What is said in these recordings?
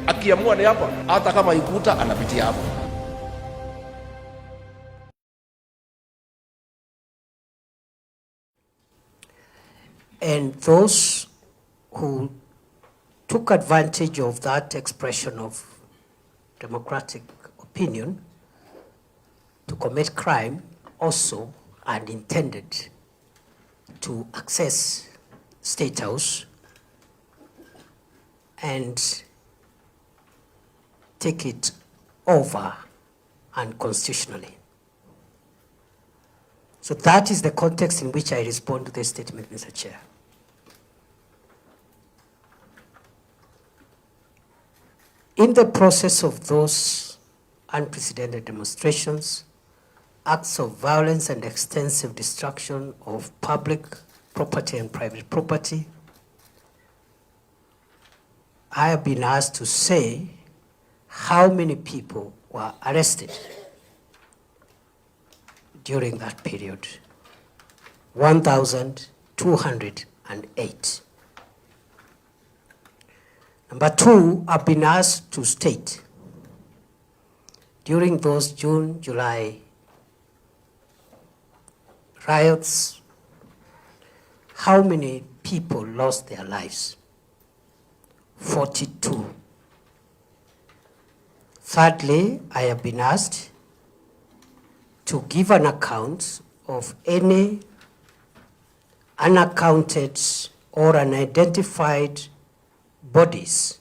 Akiamua ni hapa, hata kama ikuta anapitia hapa. And those who took advantage of that expression of democratic opinion to commit crime also and intended to access State House and take it over unconstitutionally. So that is the context in which I respond to this statement, Mr. Chair. In the process of those unprecedented demonstrations, acts of violence and extensive destruction of public property and private property, I have been asked to say how many people were arrested during that period. 1,208. Number two, I've been asked to state during those June, July riots, how many people lost their lives? 42. Thirdly, I have been asked to give an account of any unaccounted or unidentified bodies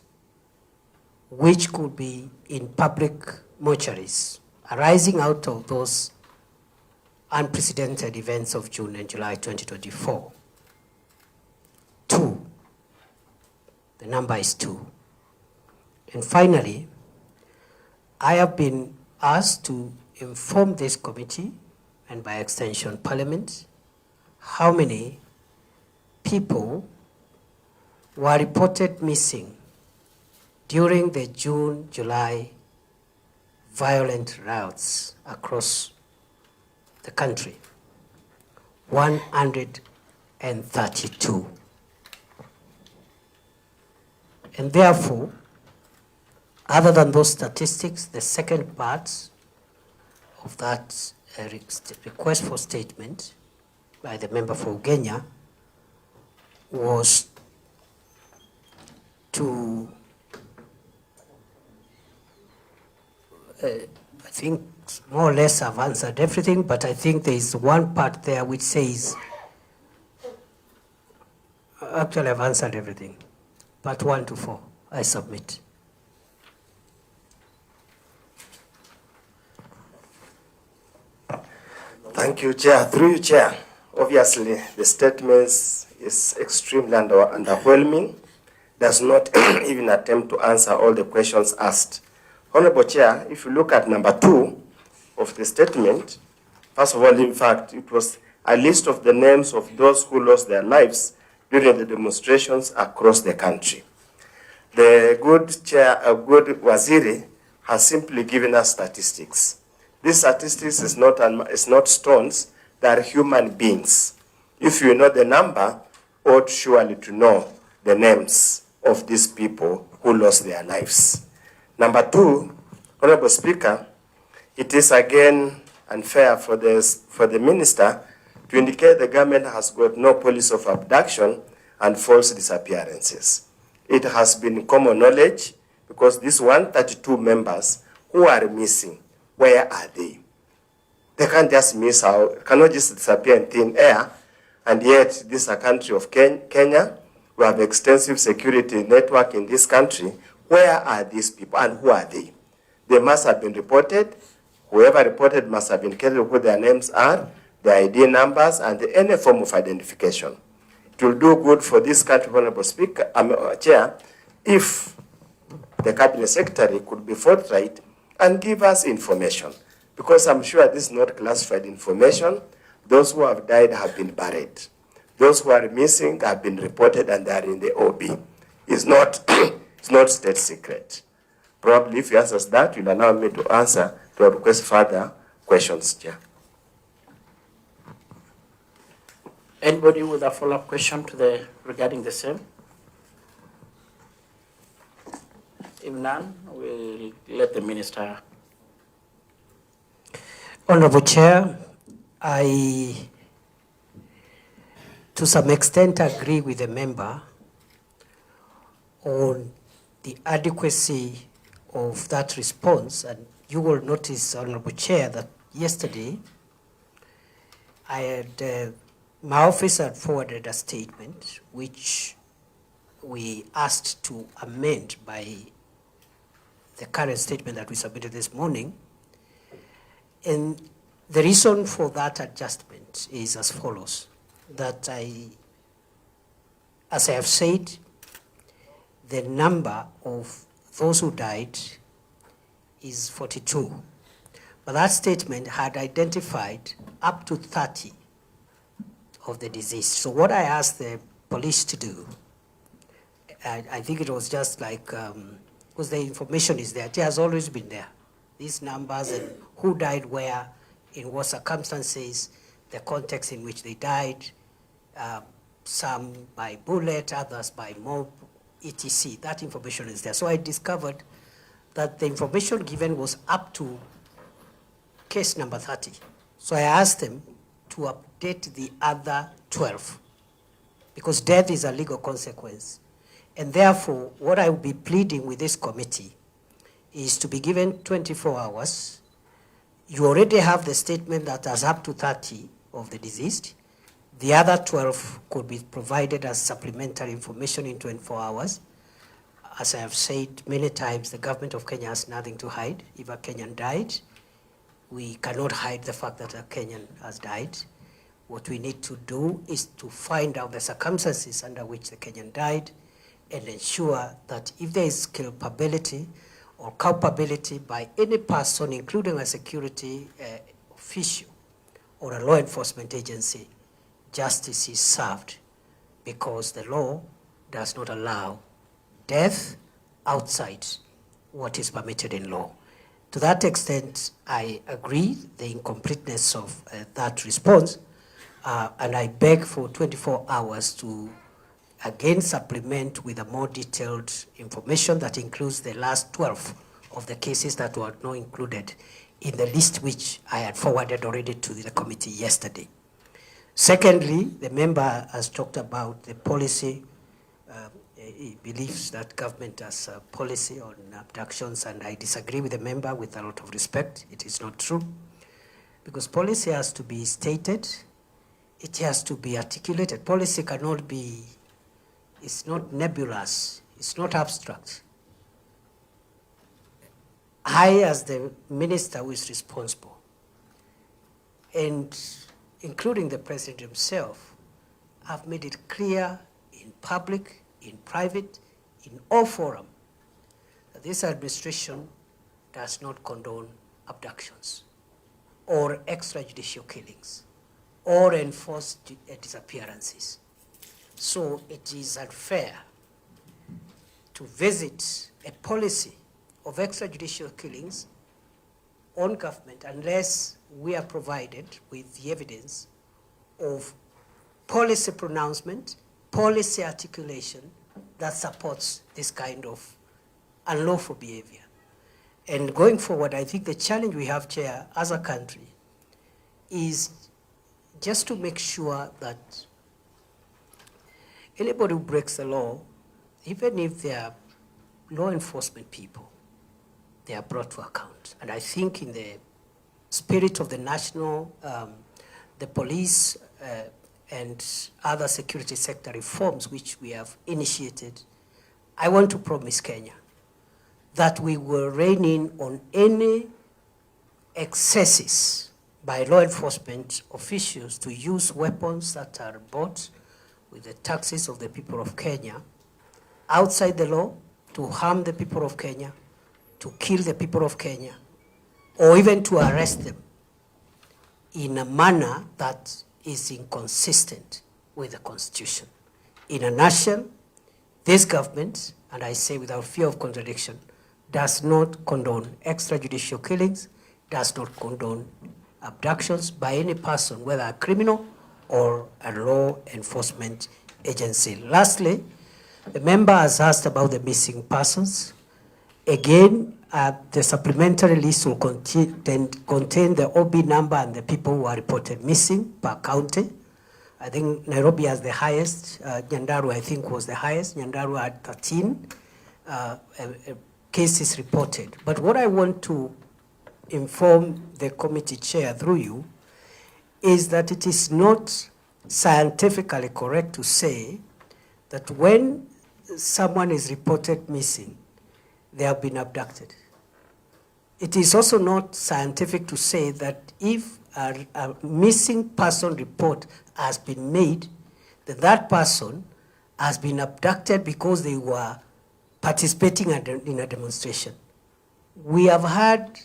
which could be in public mortuaries arising out of those unprecedented events of June and July 2024. 2. The number is 2. And finally, I have been asked to inform this committee, and by extension Parliament, how many people were reported missing during the June, July violent riots across the country. 132. And therefore, other than those statistics, the second part of that request for statement by the member for Ugenya was to, I think more or less I've answered everything, but I think there is one part there which says, actually I've answered everything. Part 1 to 4, I submit. Thank you, Chair. Through you, Chair. Obviously, the statements is extremely underwhelming. Does not even attempt to answer all the questions asked. Honorable Chair, if you look at number 2 of the statement, first of all, in fact, it was a list of the names of those who lost their lives during the demonstrations across the country. The good Chair, good Waziri, has simply given us statistics. These statistics is not stones, they are human beings. If you know the number, ought surely to know the names of these people who lost their lives. Number 2, Honorable Speaker, it is again unfair for the minister to indicate the government has got no policy of abduction and false disappearances. It has been common knowledge because these 132 members who are missing, where are they? They can't just miss out, cannot just disappear in thin air, and yet this is a country of Kenya. We have extensive security network in this country. Where are these people and who are they? They must have been reported. Whoever reported must have indicated who their names are, their ID numbers, and any form of identification. It will do good for this country, Honorable Speaker, Chair, if the Cabinet Secretary could be forthright and give us information. Because I'm sure this is not classified information. Those who have died have been buried. Those who are missing have been reported and they are in the OB. It's not, it's not state secret. Probably if he answers that, you'll allow me to answer to request further questions, Chair. Anybody with a follow-up question to regarding the same? If none, we'll let the minister. Honorable Chair, I, to some extent, agree with the member on the adequacy of that response. And you will notice, Honorable Chair, that yesterday I had, my office had forwarded a statement which we asked to amend by the current statement that we submitted this morning. And the reason for that adjustment is as follows, that as I have said, the number of those who died is 42. But that statement had identified up to 30 of the deceased. So what I asked the police to do, I think it was just like, because the information is there, it has always been there. These numbers and who died where, in what circumstances, the context in which they died, some by bullet, others by mob, etc. That information is there. So I discovered that the information given was up to case number 30. So I asked them to update the other 12, because death is a legal consequence. And therefore, what I will be pleading with this committee is to be given 24 hours. You already have the statement that has up to 30 of the deceased. The other 12 could be provided as supplementary information in 24 hours. As I have said many times, the government of Kenya has nothing to hide. If a Kenyan died, we cannot hide the fact that a Kenyan has died. What we need to do is to find out the circumstances under which the Kenyan died and ensure that if there is culpability or culpability by any person, including a security official or a law enforcement agency, justice is served, because the law does not allow death outside what is permitted in law. To that extent, I agree the incompleteness of that response, and I beg for 24 hours to again supplement with a more detailed information that includes the last 12 of the cases that were not included in the list which I had forwarded already to the committee yesterday. Secondly, the member has talked about the policy. He believes that government has a policy on abductions, and I disagree with the member with a lot of respect. It is not true, because policy has to be stated, it has to be articulated. Policy cannot be, it's not nebulous, it's not abstract. I, as the minister who is responsible, and including the president himself, have made it clear in public, in private, in all forums, that this administration does not condone abductions or extrajudicial killings or enforced disappearances. So it is unfair to visit a policy of extrajudicial killings on government unless we are provided with the evidence of policy pronouncement, policy articulation that supports this kind of unlawful behavior. And going forward, I think the challenge we have, Chair, as a country, is just to make sure that anybody who breaks the law, even if they are law enforcement people, they are brought to account. And I think in the spirit of the national, the police, and other security sector reforms which we have initiated, I want to promise Kenya that we will rein in on any excesses by law enforcement officials to use weapons that are bought with the taxes of the people of Kenya outside the law to harm the people of Kenya, to kill the people of Kenya, or even to arrest them in a manner that is inconsistent with the Constitution. In a nutshell, this government, and I say without fear of contradiction, does not condone extrajudicial killings, does not condone abductions by any person, whether a criminal or a law enforcement agency. Lastly, the member has asked about the missing persons, Again, the supplementary list will contain the OB number and the people who are reported missing per county. I think Nairobi has the highest. Nyandarua, I think, was the highest. Nyandarua had 13 cases reported. But what I want to inform the committee chair through you is that it is not scientifically correct to say that when someone is reported missing, they have been abducted. It is also not scientific to say that if a missing person report has been made, that person has been abducted because they were participating in a demonstration. We have had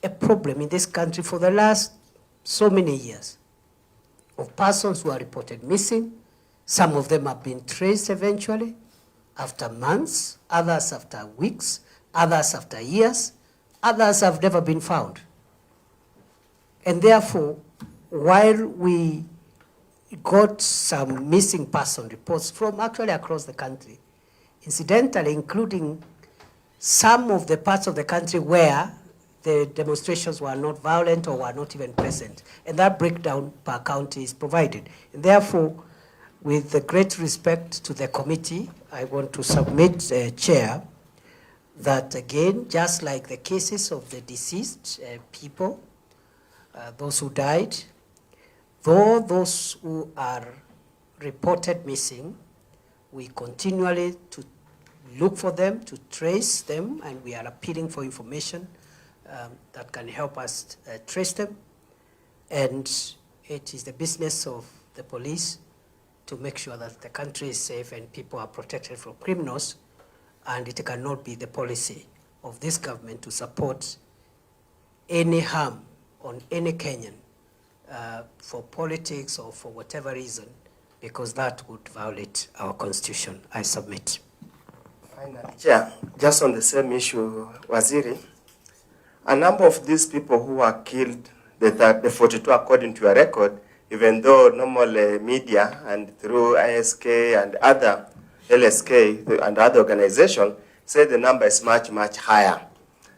a problem in this country for the last so many years of persons who are reported missing. Some of them have been traced eventually after months, others after weeks, others after years, others have never been found. And therefore, while we got some missing person reports from actually across the country, incidentally, including some of the parts of the country where the demonstrations were not violent or were not even present. And that breakdown per county is provided. And therefore, with the great respect to the committee, I want to submit, Chair, that again, just like the cases of the deceased people, those who died, though those who are reported missing, we continually to look for them, to trace them, and we are appealing for information that can help us trace them. And it is the business of the police to make sure that the country is safe and people are protected from criminals, and it cannot be the policy of this government to support any harm on any Kenyan for politics or for whatever reason, because that would violate our constitution. I submit. Finally, Chair, just on the same issue, Waziri, a number of these people who were killed, the 42 according to your record, even though normal media and through ISK and other LSK and other organizations say the number is much, much higher.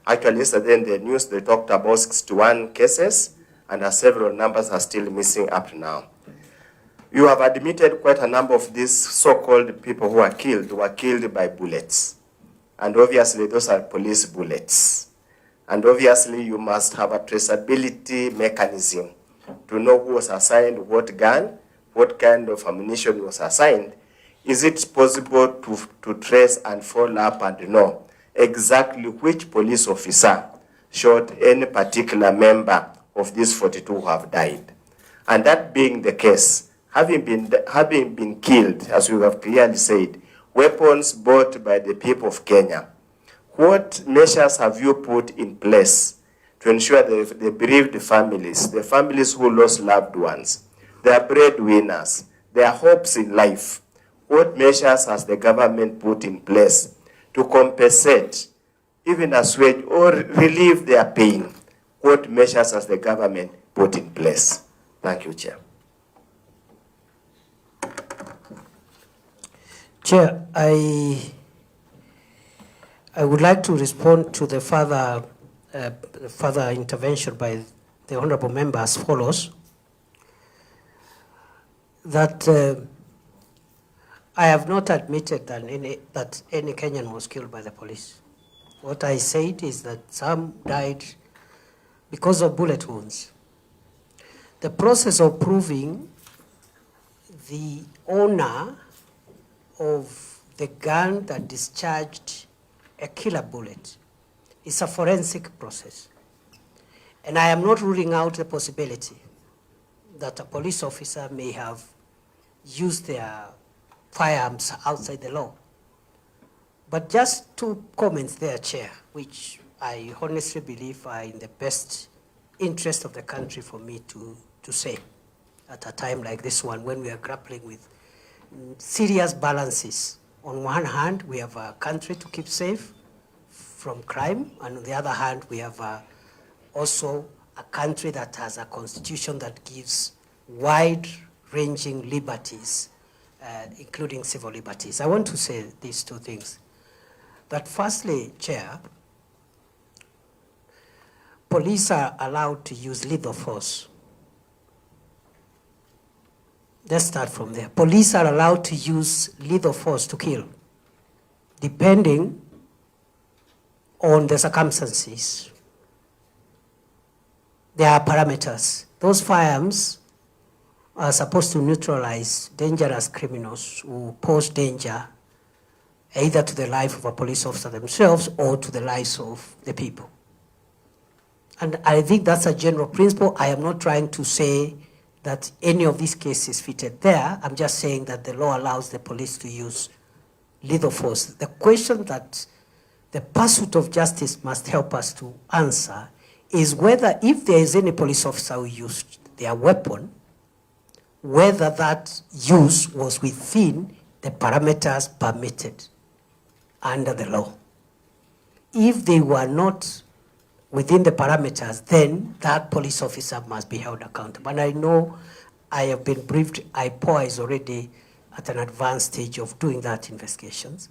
Actually, yesterday in the news, they talked about 61 cases, and several numbers are still missing up to now. You have admitted quite a number of these so-called people who were killed by bullets. And obviously, those are police bullets. And obviously, you must have a traceability mechanism to know who was assigned what gun, what kind of ammunition was assigned. Is it possible to trace and follow up and know exactly which police officer shot any particular member of these 42 who have died? And that being the case, having been killed, as we have clearly said, weapons bought by the people of Kenya, what measures have you put in place to ensure the bereaved families, the families who lost loved ones, their breadwinners, their hopes in life, what measures has the government put in place to compensate, even assuage or relieve their pain? What measures has the government put in place? Thank you, Chair. Chair, I would like to respond to the further intervention by the honorable member as follows. That I have not admitted that any Kenyan was killed by the police. What I said is that some died because of bullet wounds. The process of proving the owner of the gun that discharged a killer bullet is a forensic process. And I am not ruling out the possibility that a police officer may have used their firearms outside the law. But just 2 comments there, Chair, which I honestly believe are in the best interest of the country for me to say at a time like this one, when we are grappling with serious balances. On one hand, we have a country to keep safe from crime, and on the other hand, we have also a country that has a constitution that gives wide-ranging liberties, including civil liberties. I want to say these 2 things. that firstly, Chair, police are allowed to use lethal force. Let's start from there. Police are allowed to use lethal force to kill, depending on the circumstances. There are parameters. Those firearms are supposed to neutralize dangerous criminals who pose danger either to the life of a police officer themselves or to the lives of the people. And I think that's a general principle. I am not trying to say that any of these cases fitted there. I'm just saying that the law allows the police to use lethal force. The question that the pursuit of justice must help us to answer is whether, if there is any police officer who used their weapon, whether that use was within the parameters permitted under the law. If they were not within the parameters, then that police officer must be held accountable. And I know I have been briefed, IPOA is already at an advanced stage of doing that investigations.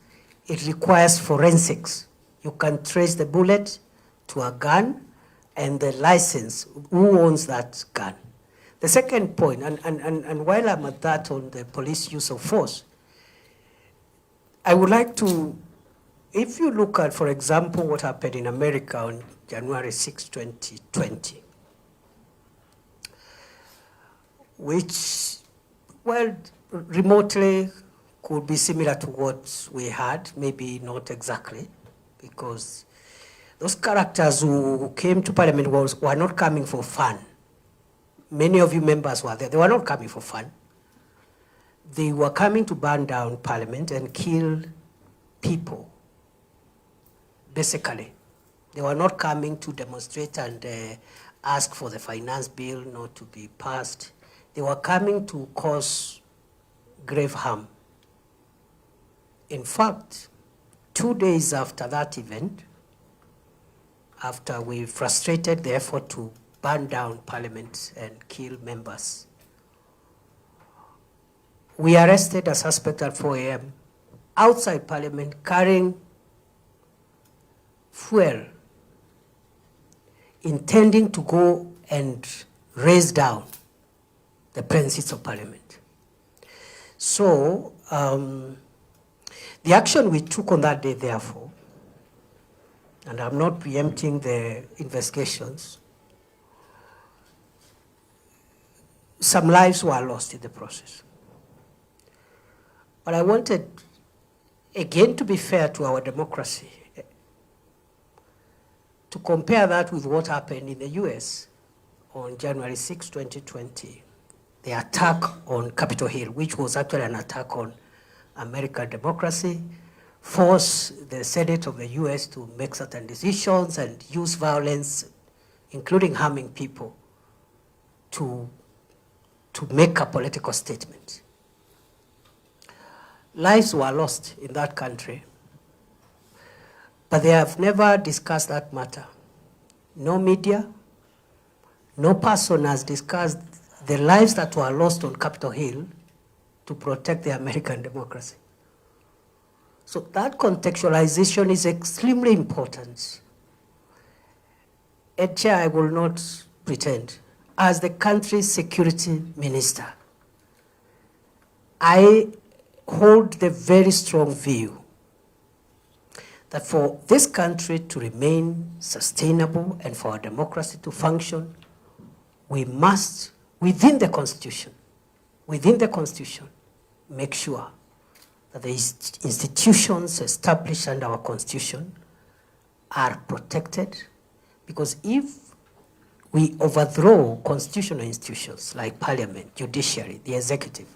It requires forensics. You can trace the bullet to a gun and the license, who owns that gun. The second point, and while I'm at that on the police use of force, I would like to, if you look at, for example, what happened in America on January 6, 2020, which, well, remotely could be similar to what we had, maybe not exactly, because those characters who came to Parliament were not coming for fun. Many of you members were there. They were not coming for fun. They were coming to burn down Parliament and kill people, basically. They were not coming to demonstrate and ask for the finance bill not to be passed. They were coming to cause grave harm. In fact, 2 days after that event, after we frustrated the effort to burn down Parliament and kill members, we arrested a suspect at 4 a.m. outside Parliament carrying fuel, intending to go and raise down the premises of Parliament. So the action we took on that day, therefore, and I'm not preempting the investigations, some lives were lost in the process. But I wanted, again, to be fair to our democracy, to compare that with what happened in the US on January 6, 2020, the attack on Capitol Hill, which was actually an attack on American democracy, forced the Senate of the US to make certain decisions and use violence, including harming people, to make a political statement. Lives were lost in that country, but they have never discussed that matter. No media, no person has discussed the lives that were lost on Capitol Hill to protect the American democracy. So that contextualization is extremely important. And Chair, I will not pretend, as the country's security minister, I hold the very strong view that for this country to remain sustainable and for our democracy to function, we must, within the Constitution, make sure that the institutions established under our Constitution are protected, because if we overthrow constitutional institutions like Parliament, judiciary, the executive,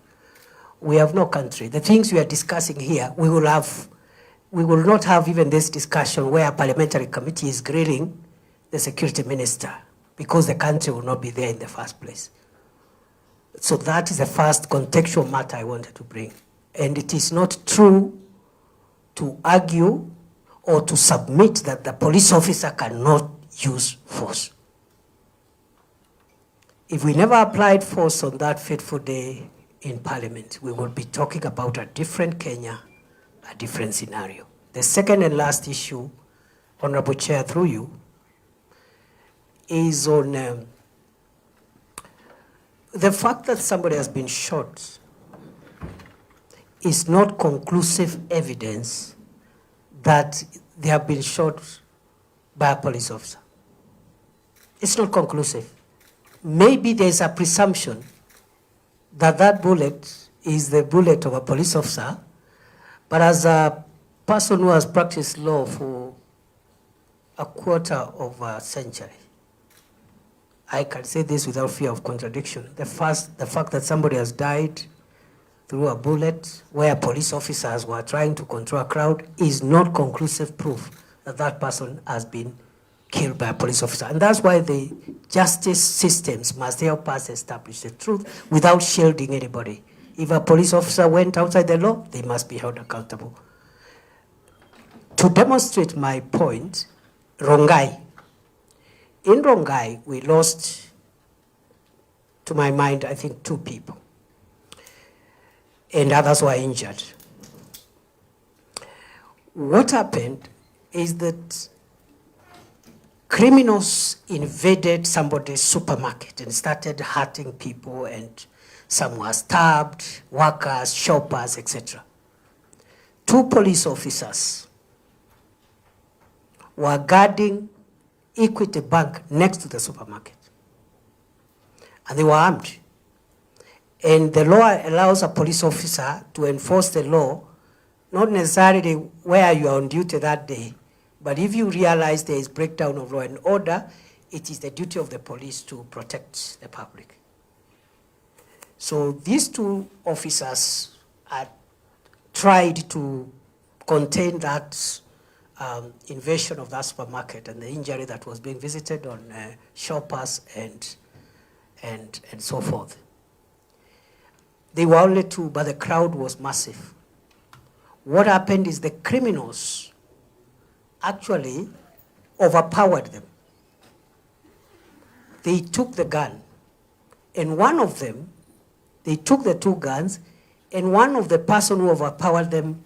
we have no country. The things we are discussing here, we will not have even this discussion where a parliamentary committee is grilling the security minister, because the country will not be there in the first place. So that is the first contextual matter I wanted to bring. And it is not true to argue or to submit that the police officer cannot use force. If we never applied force on that fateful day in Parliament, we would be talking about a different Kenya, a different scenario. The second and last issue, Honorable Chair, through you, is on the fact that somebody has been shot is not conclusive evidence that they have been shot by a police officer. It's not conclusive. Maybe there's a presumption that that bullet is the bullet of a police officer, but as a person who has practiced law for a quarter of a century, I can say this without fear of contradiction. The fact that somebody has died through a bullet where police officers were trying to control a crowd is not conclusive proof that that person has been killed by a police officer. And that's why the justice systems must help us establish the truth without shielding anybody. If a police officer went outside the law, they must be held accountable. To demonstrate my point, Rongai. In Rongai, we lost, to my mind, I think 2 people. And others were injured. What happened is that criminals invaded somebody's supermarket and started hurting people, and some were stabbed, workers, shoppers, etc. 2 police officers were guarding Equity Bank next to the supermarket. And they were armed. And the law allows a police officer to enforce the law, not necessarily where you are on duty that day, but if you realize there is breakdown of law and order, it is the duty of the police to protect the public. So these 2 officers tried to contain that invasion of that supermarket and the injury that was being visited on shoppers and so forth. They were only 2, but the crowd was massive. What happened is the criminals actually overpowered them. They took the gun, and one of them, they took the 2 guns, and one of the person who overpowered them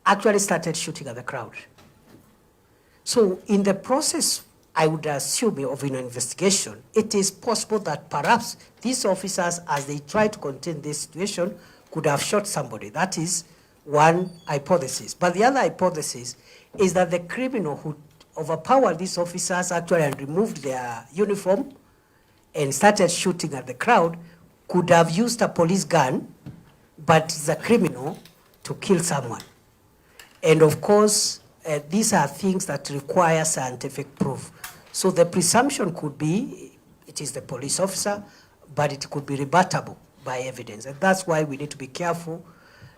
actually started shooting at the crowd. So in the process, I would assume, of an investigation, it is possible that perhaps these officers, as they try to contain this situation, could have shot somebody. That is one hypothesis. But the other hypothesis is that the criminal who overpowered these officers actually and removed their uniform and started shooting at the crowd could have used a police gun, but is a criminal to kill someone. And of course, these are things that require scientific proof. So the presumption could be it is the police officer, but it could be rebuttable by evidence. And that's why we need to be careful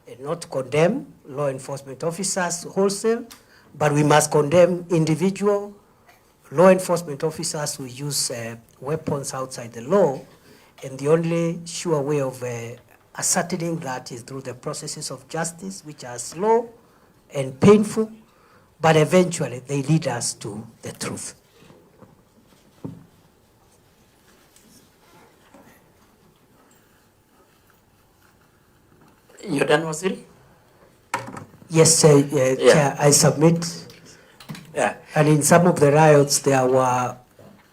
and not condemn law enforcement officers wholesale, but we must condemn individual law enforcement officers who use weapons outside the law. And the only sure way of ascertaining that is through the processes of justice, which are slow and painful, but eventually they lead us to the truth. You're done, Waziri? Yes, Chair, I submit. Yeah. And in some of the riots, there were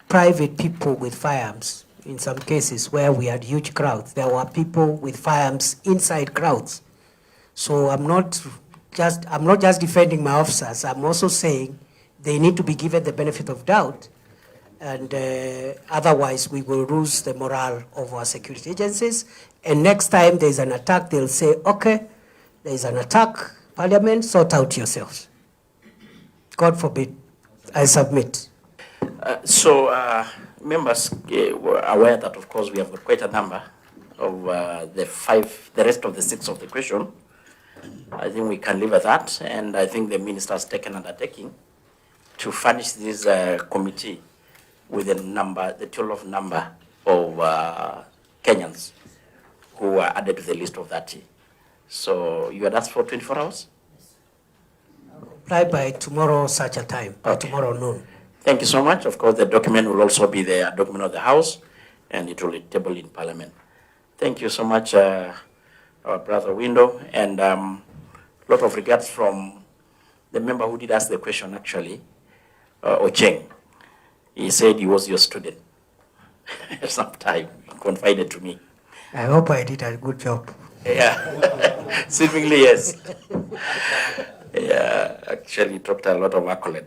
private people with firearms. In some cases where we had huge crowds, there were people with firearms inside crowds. So I'm not just defending my officers. I'm also saying they need to be given the benefit of doubt, and otherwise we will lose the morale of our security agencies. And next time there's an attack, they'll say, okay, there's an attack, Parliament, sort out yourselves. God forbid. I submit. Members were aware that, of course, we have got quite a number of the rest of the 6 of the question. I think we can leave at that, and I think the minister has taken undertaking to furnish this committee with the total number of Kenyans who were added to the list of 30. So you had asked for 24 hours? Reply by tomorrow such a time, by tomorrow noon. Thank you so much. Of course, the document will also be the document of the House, and it will be tabled in Parliament. Thank you so much, our brother Window, and a lot of regards from the member who did ask the question actually, Ocheng, he said he was your student. Sometime he confided to me. I hope I did a good job. Yeah, seemingly yes. Yeah, actually dropped a lot of accolade.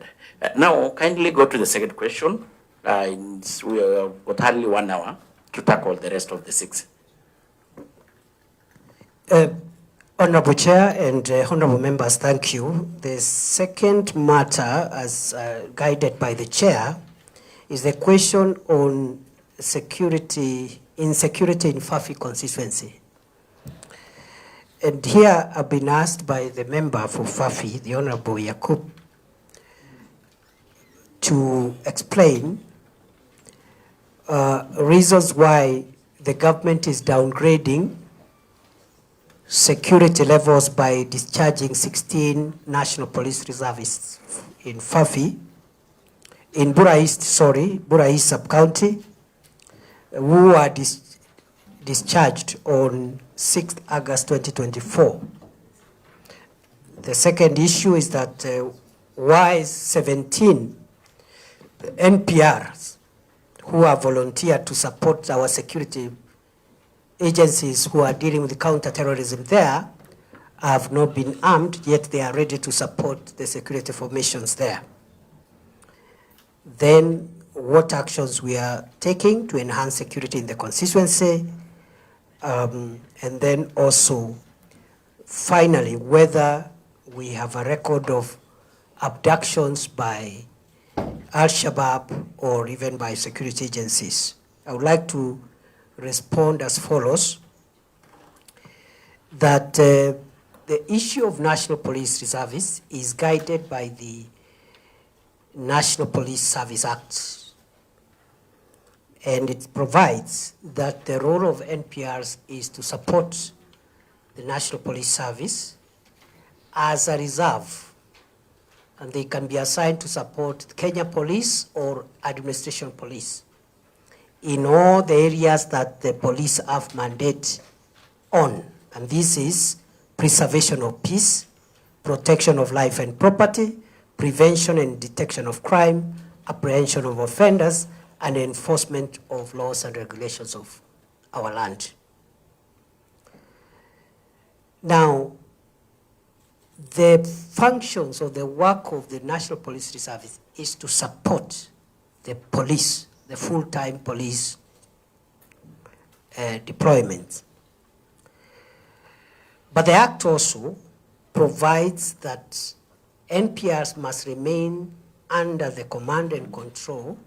Now, kindly go to the second question. We have got hardly 1 hour to tackle the rest of the 6. Honorable Chair and honorable members, thank you. The second matter, as guided by the Chair, is the question on insecurity in Fafi constituency. And here I've been asked by the member for Fafi, the Honorable Yakub, to explain reasons why the government is downgrading security levels by discharging 16 National Police Reservists in Fafi, in Bura East sub-county, who are discharged on 6th August 2024. The second issue is that why 17 NPRs who have volunteered to support our security agencies who are dealing with counter-terrorism there have not been armed, yet they are ready to support the security formations there. Then what actions we are taking to enhance security in the constituency, and then also, finally, whether we have a record of abductions by Al-Shabaab or even by security agencies. I would like to respond as follows, that the issue of National Police Reservists is guided by the National Police Service Act. And it provides that the role of NPRs is to support the National Police Service as a reserve. And they can be assigned to support Kenya Police or Administration Police in all the areas that the police have mandate on. And this is preservation of peace, protection of life and property, prevention and detection of crime, apprehension of offenders, and enforcement of laws and regulations of our land. Now, the functions of the work of the National Police Reserve is to support the police, the full-time police deployment. But the Act also provides that NPRs must remain under the command and control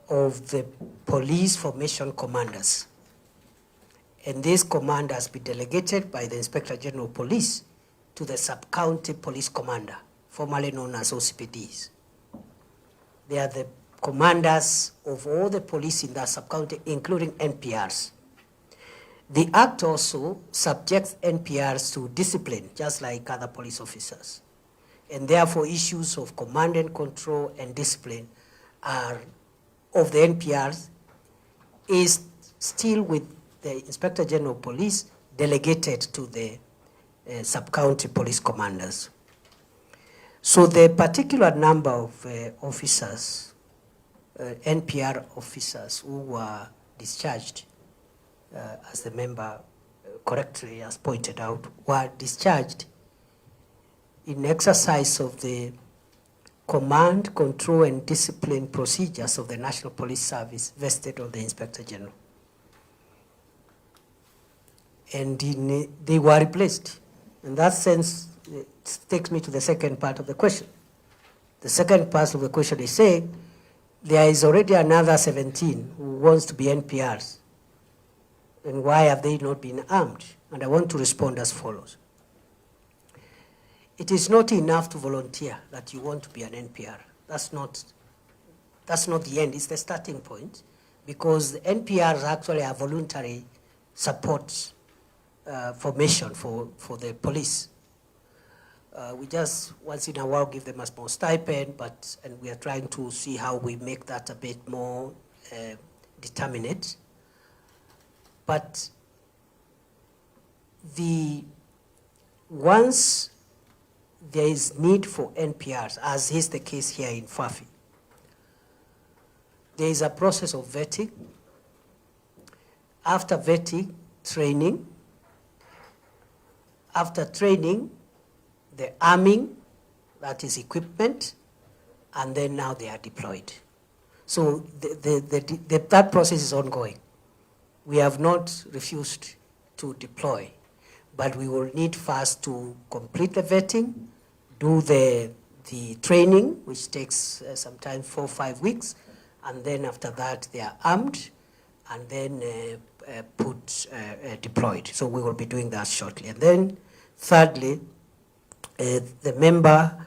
of the police formation commanders. And this command has been delegated by the Inspector General of Police to the sub-county police commander, formerly known as OCPDs. They are the commanders of all the police in that sub-county, including NPRs. The Act also subjects NPRs to discipline, just like other police officers. And therefore, issues of command and control and discipline are of the NPRs is still with the Inspector General of Police delegated to the sub-county police commanders. So the particular number of officers, NPR officers who were discharged, as the member correctly has pointed out, were discharged in exercise of the command, control, and discipline procedures of the National Police Service vested on the Inspector General. And they were replaced. In that sense, it takes me to the second part of the question. The second part of the question is saying there is already another 17 who wants to be NPRs. And why have they not been armed? And I want to respond as follows. It is not enough to volunteer that you want to be an NPR. That's not the end, it's the starting point, because the NPRs actually are voluntary support formation for the police. We just once in a while give them a small stipend, and we are trying to see how we make that a bit more determinate. But once there is need for NPRs, as is the case here in Fafi. There is a process of vetting. After vetting, training. After training, the arming, that is equipment, and then now they are deployed. So that process is ongoing. We have not refused to deploy, but we will need first to complete the vetting, do the training, which takes sometimes 4 or 5 weeks, and then after that they are armed, and then deployed. So we will be doing that shortly. And then thirdly, the member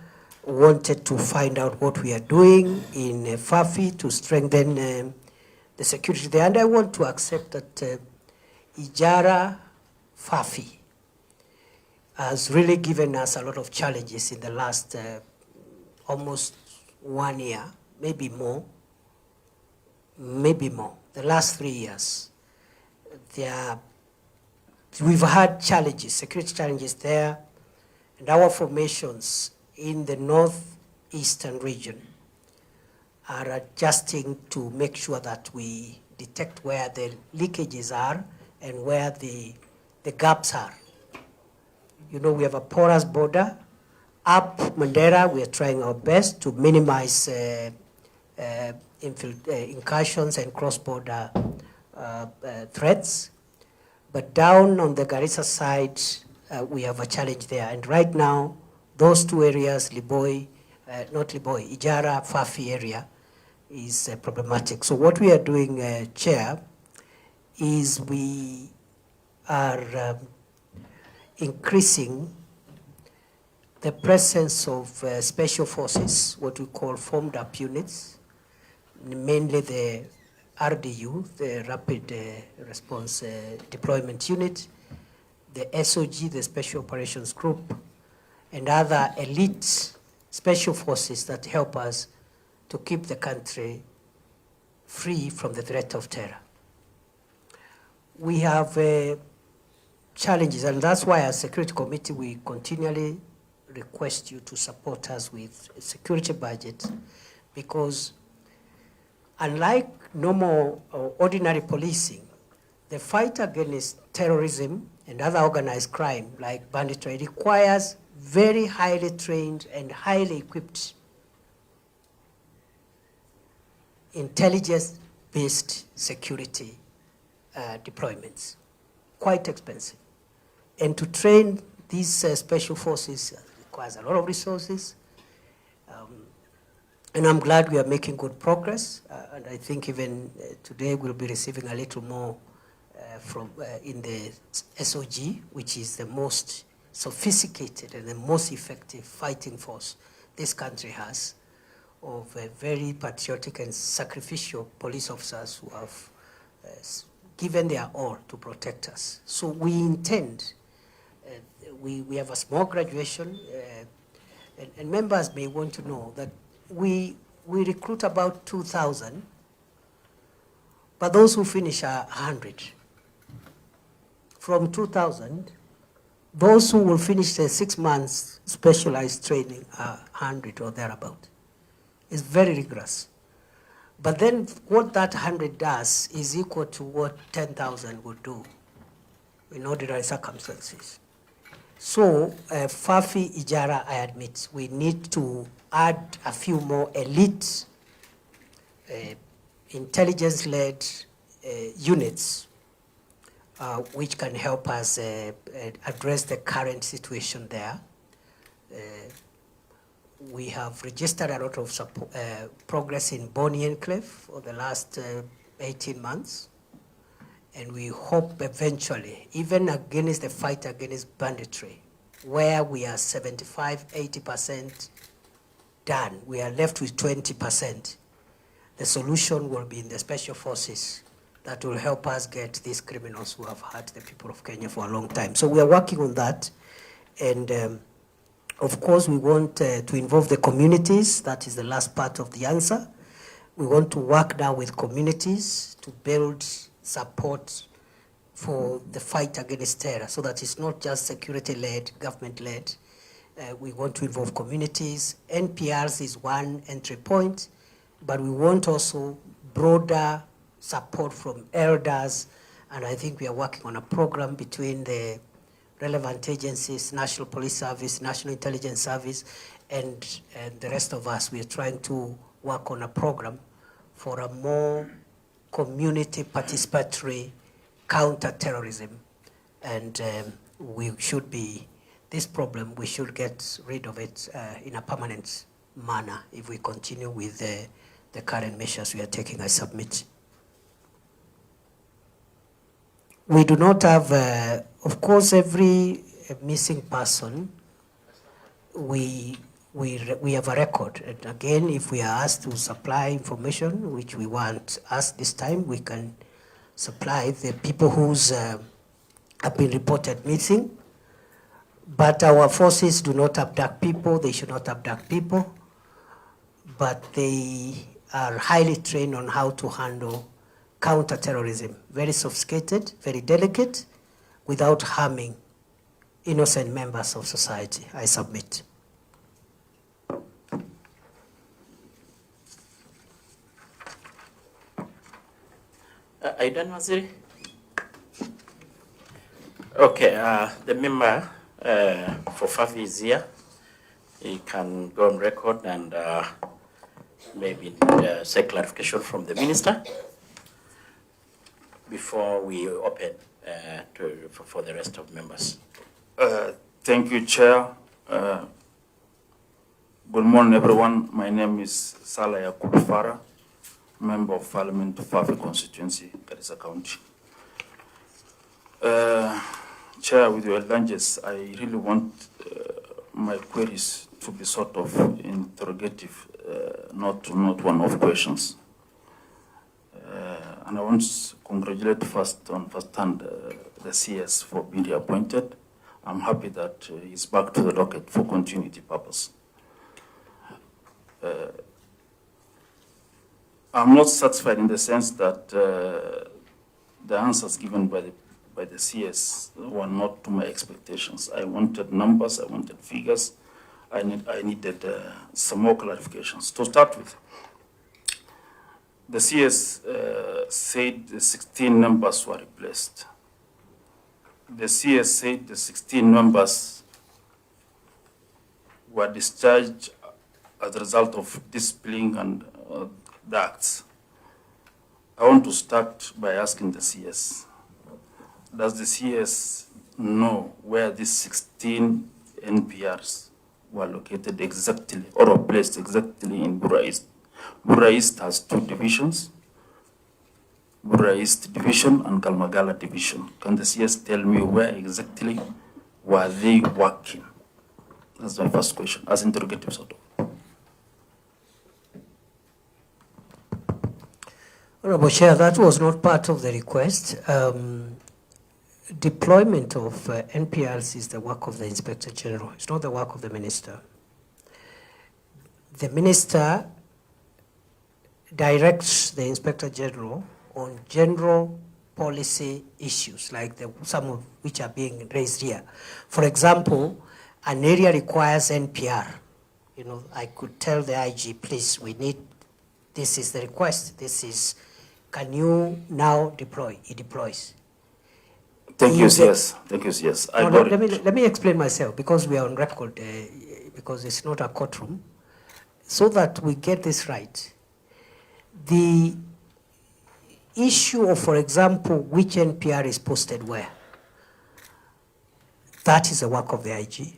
wanted to find out what we are doing in Fafi to strengthen the security there. And I want to accept that Ijara Fafi has really given us a lot of challenges in the last almost 1 year, maybe more. The last 3 years. We've had challenges, security challenges there, and our formations in the northeastern region are adjusting to make sure that we detect where the leakages are and where the gaps are. You know, we have a porous border. Up Mandera, we are trying our best to minimize incursions and cross-border threats. But down on the Garissa side, we have a challenge there. And right now, those two areas, Ijara, Fafi area, is problematic. So what we are doing, Chair, is we are increasing the presence of special forces, what we call formed up units, mainly the RDU, the Rapid Response Deployment Unit, the SOG, the Special Operations Group, and other elite special forces that help us to keep the country free from the threat of terror. We have challenges, and that's why as Security Committee we continually request you to support us with a security budget, because unlike normal or ordinary policing, the fight against terrorism and other organized crime like banditry requires very highly trained and highly equipped intelligence-based security deployments, quite expensive. And to train these special forces requires a lot of resources. And I'm glad we are making good progress. And I think even today we'll be receiving a little more from in the SOG, which is the most sophisticated and the most effective fighting force this country has, of very patriotic and sacrificial police officers who have given their all to protect us. So we intend, we have a small graduation, and members may want to know that we recruit about 2,000, but those who finish are 100. From 2,000, those who will finish the 6 months specialized training are 100 or thereabout. It's very rigorous. But then what that 100 does is equal to what 10,000 would do in ordinary circumstances. So Fafi, Ijara, I admit, we need to add a few more elite intelligence-led units which can help us address the current situation there. We have registered a lot of progress in Boni Enclave for the last 18 months. And we hope eventually, even against the fight against banditry, where we are 75, 80% done, we are left with 20%. The solution will be in the special forces that will help us get these criminals who have hurt the people of Kenya for a long time. So we are working on that. And of course, we want to involve the communities. That is the last part of the answer. We want to work now with communities to build support for the fight against terror, so that it's not just security-led, government-led. We want to involve communities. NPRs is one entry point, but we want also broader support from elders, and I think we are working on a program between the relevant agencies, National Police Service, National Intelligence Service, and the rest of us. We are trying to work on a program for a more community participatory counter-terrorism. And we should be, this problem, we should get rid of it in a permanent manner if we continue with the current measures we are taking. I submit. We do not have, of course, every missing person, we have a record. And again, if we are asked to supply information, which we want us this time, we can supply the people who's have been reported missing. But our forces do not abduct people. They should not abduct people. But they are highly trained on how to handle counter-terrorism. Very sophisticated, very delicate, without harming innocent members of society. I submit. Aidan Waziri? Okay, the member for Fafi is here. He can go on record and maybe seek clarification from the minister before we open for the rest of members. Thank you, Chair. Good morning, everyone. My name is Salah Yakub Farah, Member of Parliament, Fafi constituency, Garissa County. Chair, with your indulgence, I really want my queries to be sort of interrogative, not one-off questions. And I want to congratulate first hand the CS for being reappointed. I'm happy that he's back to the docket for continuity purpose. I'm not satisfied in the sense that the answers given by the CS were not to my expectations. I wanted numbers, I wanted figures, I needed some more clarifications. To start with, the CS said the 16 numbers were replaced. The CS said the 16 members were discharged as a result of disciplining and the acts. I want to start by asking the CS, does the CS know where these 16 NPRs were located exactly or placed exactly in Bura East? Bura East has two divisions, Bura East Division and Galmagala Division. Can the CS tell me where exactly were they working? That's my first question, as interrogative sort of. Honorable Chair, that was not part of the request. Deployment of NPRs is the work of the Inspector General. It's not the work of the Minister. The Minister directs the Inspector General on general policy issues, like some of which are being raised here. For example, an area requires NPR. You know, I could tell the IG, please, we need, this is the request, this is, can you now deploy? He deploys. Thank you, CS. Thank you, CS. Let me explain myself, because we are on record, because it's not a courtroom, so that we get this right. The issue of, for example, which NPR is posted where, that is the work of the IG,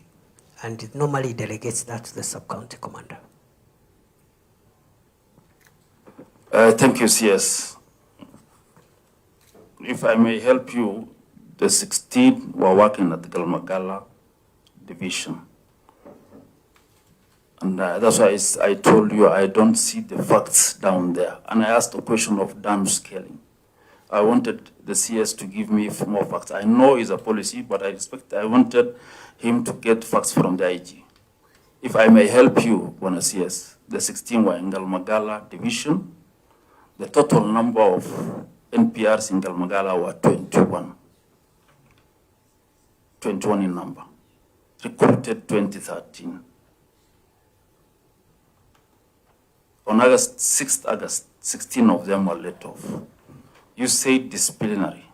and it normally delegates that to the sub-county commander. Thank you, CS. If I may help you, the 16 were working at the Galmagala Division. And that's why I told you I don't see the facts down there. And I asked a question of downscaling. I wanted the CS to give me more facts. I know it's a policy, but I wanted him to get facts from the IG. If I may help you, Bwana CS, the 16 were in Galmagala Division. The total number of NPRs in Galmagala were 21. 21 in number. recruited 2013. On August 6th, 16 of them were let off. You say disciplinary.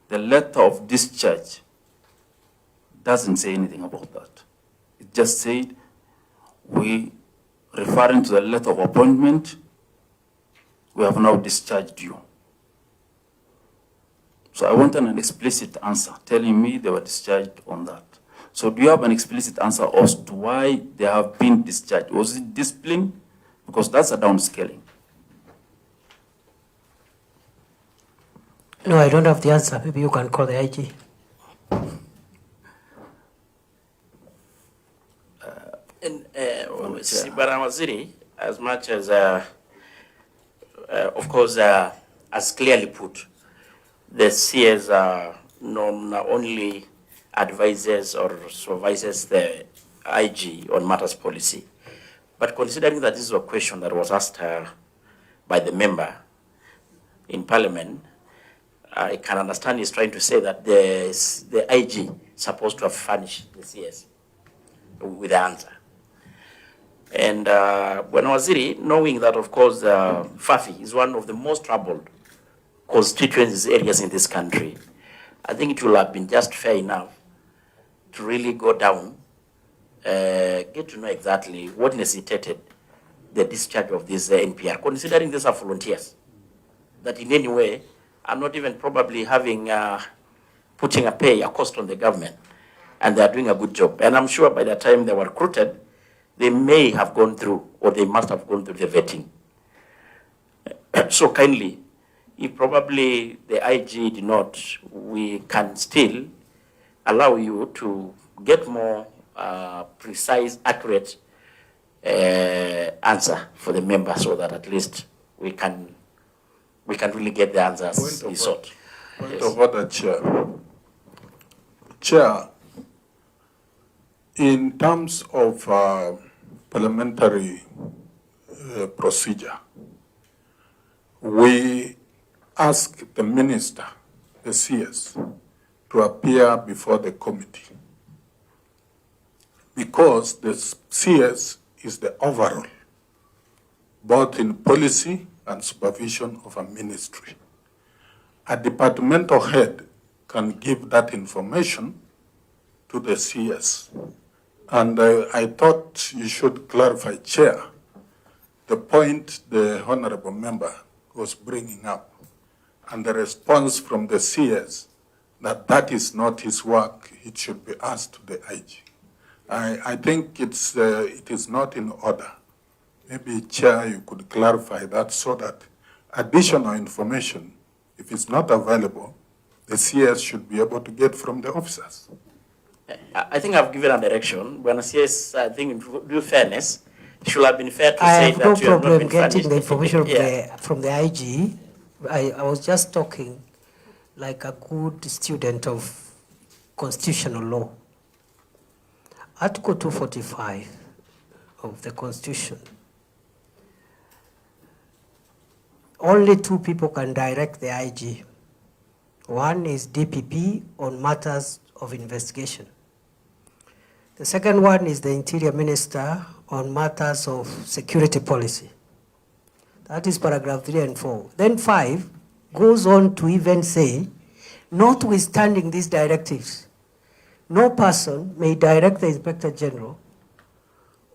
The letter of discharge doesn't say anything about that. It just said, we, referring to the letter of appointment, we have now discharged you. So I want an explicit answer telling me they were discharged on that. So do you have an explicit answer as to why they have been discharged? Was it discipline? Because that's a downscaling. No, I don't have the answer. Maybe you can call the IG. Sibara Waziri, as much as, of course, as clearly put, the CS not only advises or supervises the IG on matters policy, but considering that this is a question that was asked by the member in Parliament, I can understand he's trying to say that the IG is supposed to have furnished the CS with the answer. And when Waziri, knowing that, of course, Fafi is one of the most troubled constituencies areas in this country, I think it will have been just fair enough to really go down, get to know exactly what necessitated the discharge of this NPR, considering these are volunteers, that in any way are not even probably having, putting a cost on the government, and they are doing a good job. And I'm sure by the time they were recruited, they may have gone through, or they must have gone through the vetting. So kindly, if probably the IG did not, we can still allow you to get more precise, accurate answer for the member, so that at least we can really get the answers we sought. Point of order, Chair. Chair, in terms of parliamentary procedure, we ask the minister, the CS, to appear before the committee, because the CS is the overall, both in policy and supervision of a ministry. A departmental head can give that information to the CS. And I thought you should clarify, Chair, the point the honorable member was bringing up, and the response from the CS that that is not his work, it should be asked to the IG. I think it is not in order. Maybe, Chair, you could clarify that so that additional information, if it's not available, the CS should be able to get from the officers. I think I've given a direction. When CS, I think, in due fairness, it should have been fair to say that you have not been I have no problem getting the furnished. information from the IG. I was just talking like a good student of constitutional law. Article 245 of the Constitution. Only two people can direct the IG. One is DPP on matters of investigation. The second one is the Interior Minister on matters of security policy. That is paragraph 3 and 4. Then 5 goes on to even say, notwithstanding these directives, no person may direct the Inspector General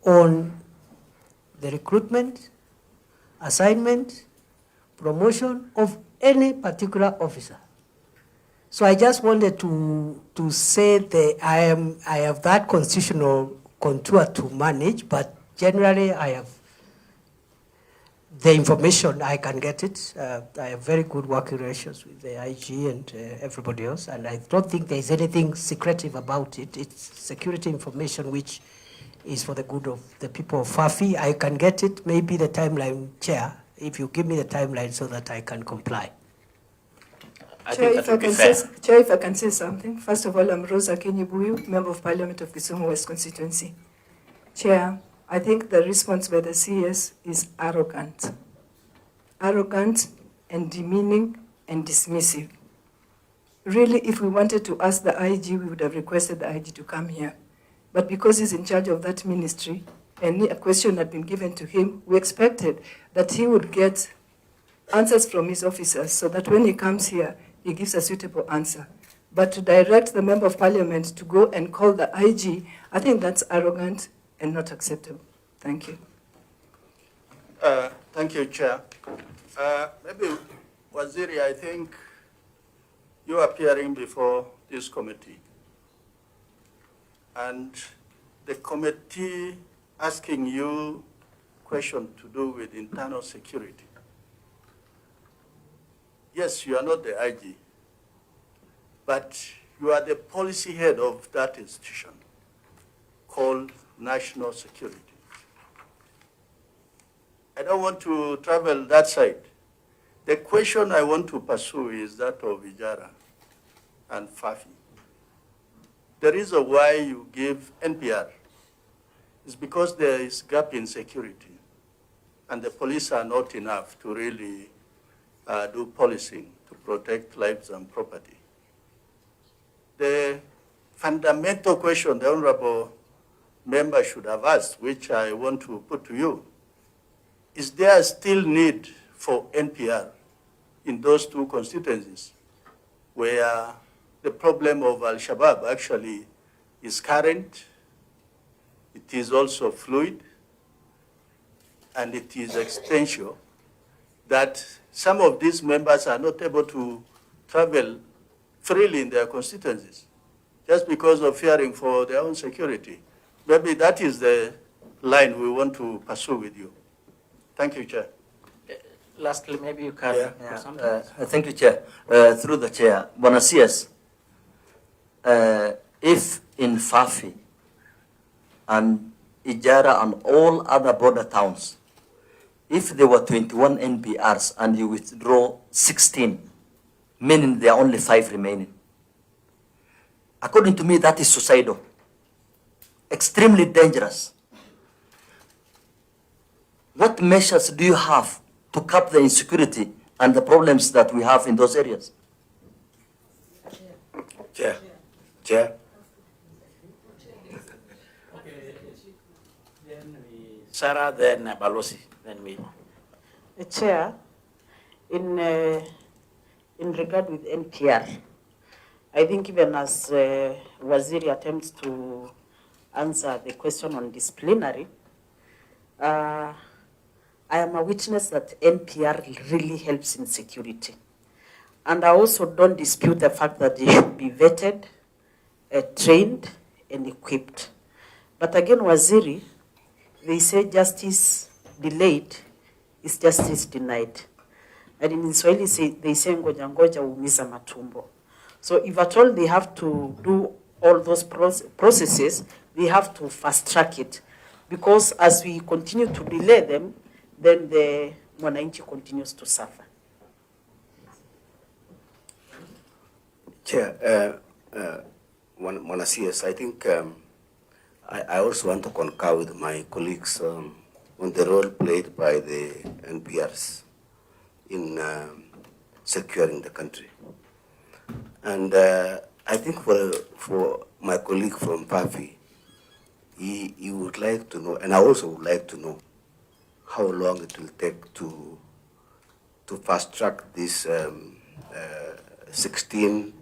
on the recruitment, assignment, promotion of any particular officer. So I just wanted to say that I have that constitutional contour to manage, but generally I have the information, I can get it. I have very good working relations with the IG and everybody else, and I don't think there's anything secretive about it. It's security information which is for the good of the people of Fafi. I can get it, maybe the timeline, Chair, if you give me the timeline so that I can comply. Chair, if I can say something. First of all, I'm Rosa Kenyibuyu, Member of Parliament of Kisumu West Constituency. Chair, I think the response by the CS is arrogant. Arrogant and demeaning and dismissive. Really, if we wanted to ask the IG, we would have requested the IG to come here. But because he's in charge of that ministry, and a question had been given to him, we expected that he would get answers from his officers so that when he comes here, he gives a suitable answer. But to direct the member of parliament to go and call the IG, I think that's arrogant and not acceptable. Thank you. Thank you, Chair. Maybe, Waziri, I think you are appearing before this committee, and the committee asking you question to do with internal security. Yes, you are not the IG, but you are the policy head of that institution called national security. I don't want to travel that side. The question I want to pursue is that of Ijara and Fafi. The reason why you give NPR is because there is gap in security, and the police are not enough to really do policing to protect lives and property. The fundamental question the honorable member should have asked, which I want to put to you, is there still need for NPR in those two constituencies where the problem of Al-Shabaab actually is current, it is also fluid, and it is existential, that some of these members are not able to travel freely in their constituencies just because of fearing for their own security. Maybe that is the line we want to pursue with you. Thank you, Chair. Lastly, maybe you can put something. Thank you, Chair. Through the Chair, Bonasias, if in Fafi and Ijara and all other border towns, if there were 21 NPRs and you withdraw 16, meaning there are only 5 remaining, according to me, that is suicidal, extremely dangerous. What measures do you have to curb the insecurity and the problems that we have in those areas? Chair. Sarah, then Balosi, then me. Chair, in regard with NPR, I think even as Waziri attempts to answer the question on disciplinary, I am a witness that NPR really helps in security. And I also don't dispute the fact that they should be vetted, trained, and equipped. But again, Waziri, they say justice delayed is justice denied. And in Swahili, they say ngoja ngoja umiza matumbo. So if at all they have to do all those processes, they have to fast track it. Because as we continue to delay them, then the mwananchi continues to suffer. Chair, Monasias, I think I also want to concur with my colleagues on the role played by the NPRs in securing the country. And I think for my colleague from PAFI, he would like to know, and I also would like to know, how long it will take to fast track this 16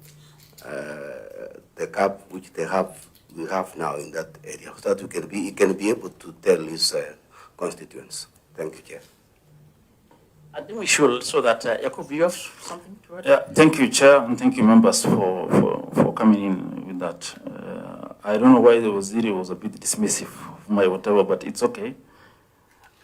the gap which we have now in that area, so that he can be able to tell his constituents. Thank you, Chair. I think we should, so that Yakub, you have something to add? Yeah, thank you, Chair, and thank you, members, for coming in with that. I don't know why the Waziri was a bit dismissive of my whatever, but it's okay.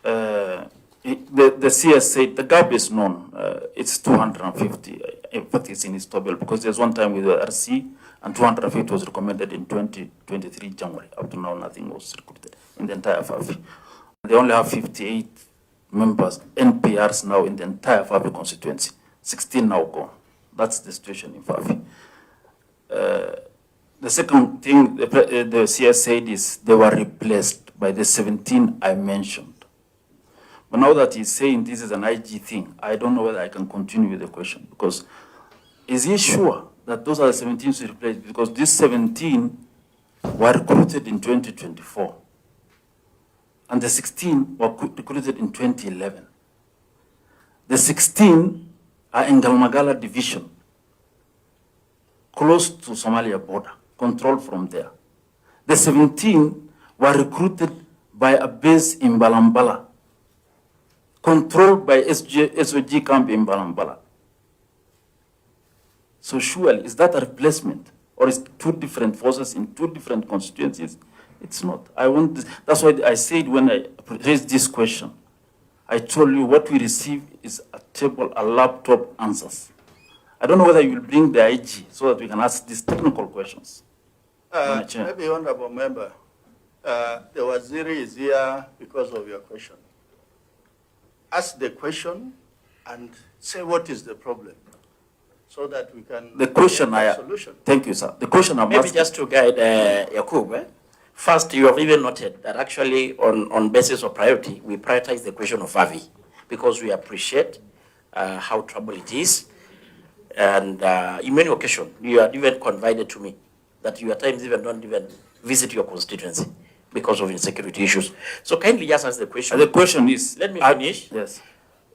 The CS said the gap is known. It's 250. In fact, it's in its table because there's one time with the RC and 250 was recommended in 2023 January. Up to now, nothing was recruited in the entire FAFI. They only have 58 members, NPRs now in the entire FAFI constituency. 16 now gone. That's the situation in FAFI. The second thing the CS said is they were replaced by the 17 I mentioned. But now that he's saying this is an IG thing, I don't know whether I can continue with the question, because is he sure that those are the 17 to replace? Because these 17 were recruited in 2024, and the 16 were recruited in 2011. The 16 are in Galmagala division, close to Somalia border, controlled from there. The 17 were recruited by a base in Balambala, controlled by SOG camp in Balambala. So surely, is that a replacement? Or is two different forces in two different constituencies? It's not. That's why I said when I raised this question, I told you what we receive is a laptop answers. I don't know whether you will bring the IG so that we can ask these technical questions. Maybe, Honorable Member, the Waziri is here because of your question. Ask the question and say what is the problem, so that we can the question get a solution. Thank you, sir. The question I'm maybe asking, just to guide Yakub. First, you have even noted that actually on basis of priority, we prioritize the question of Avi because we appreciate how trouble it is. And in many occasions, you have even confided to me that you at times even don't even visit your constituency because of insecurity issues. So kindly just ask the question. The question is, let me finish. Yes.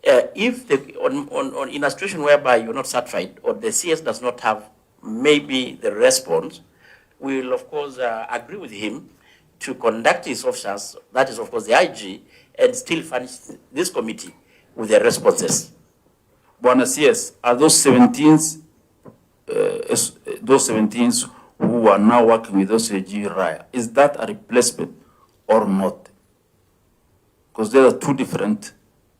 If in a situation whereby you're not certified or the CS does not have maybe the response, we will of course agree with him to conduct his officers, that is of course the IG, and still furnish this committee with the responses. Buana CS, are those 17s, who are now working with OCG Raya, is that a replacement or not? Because there are two different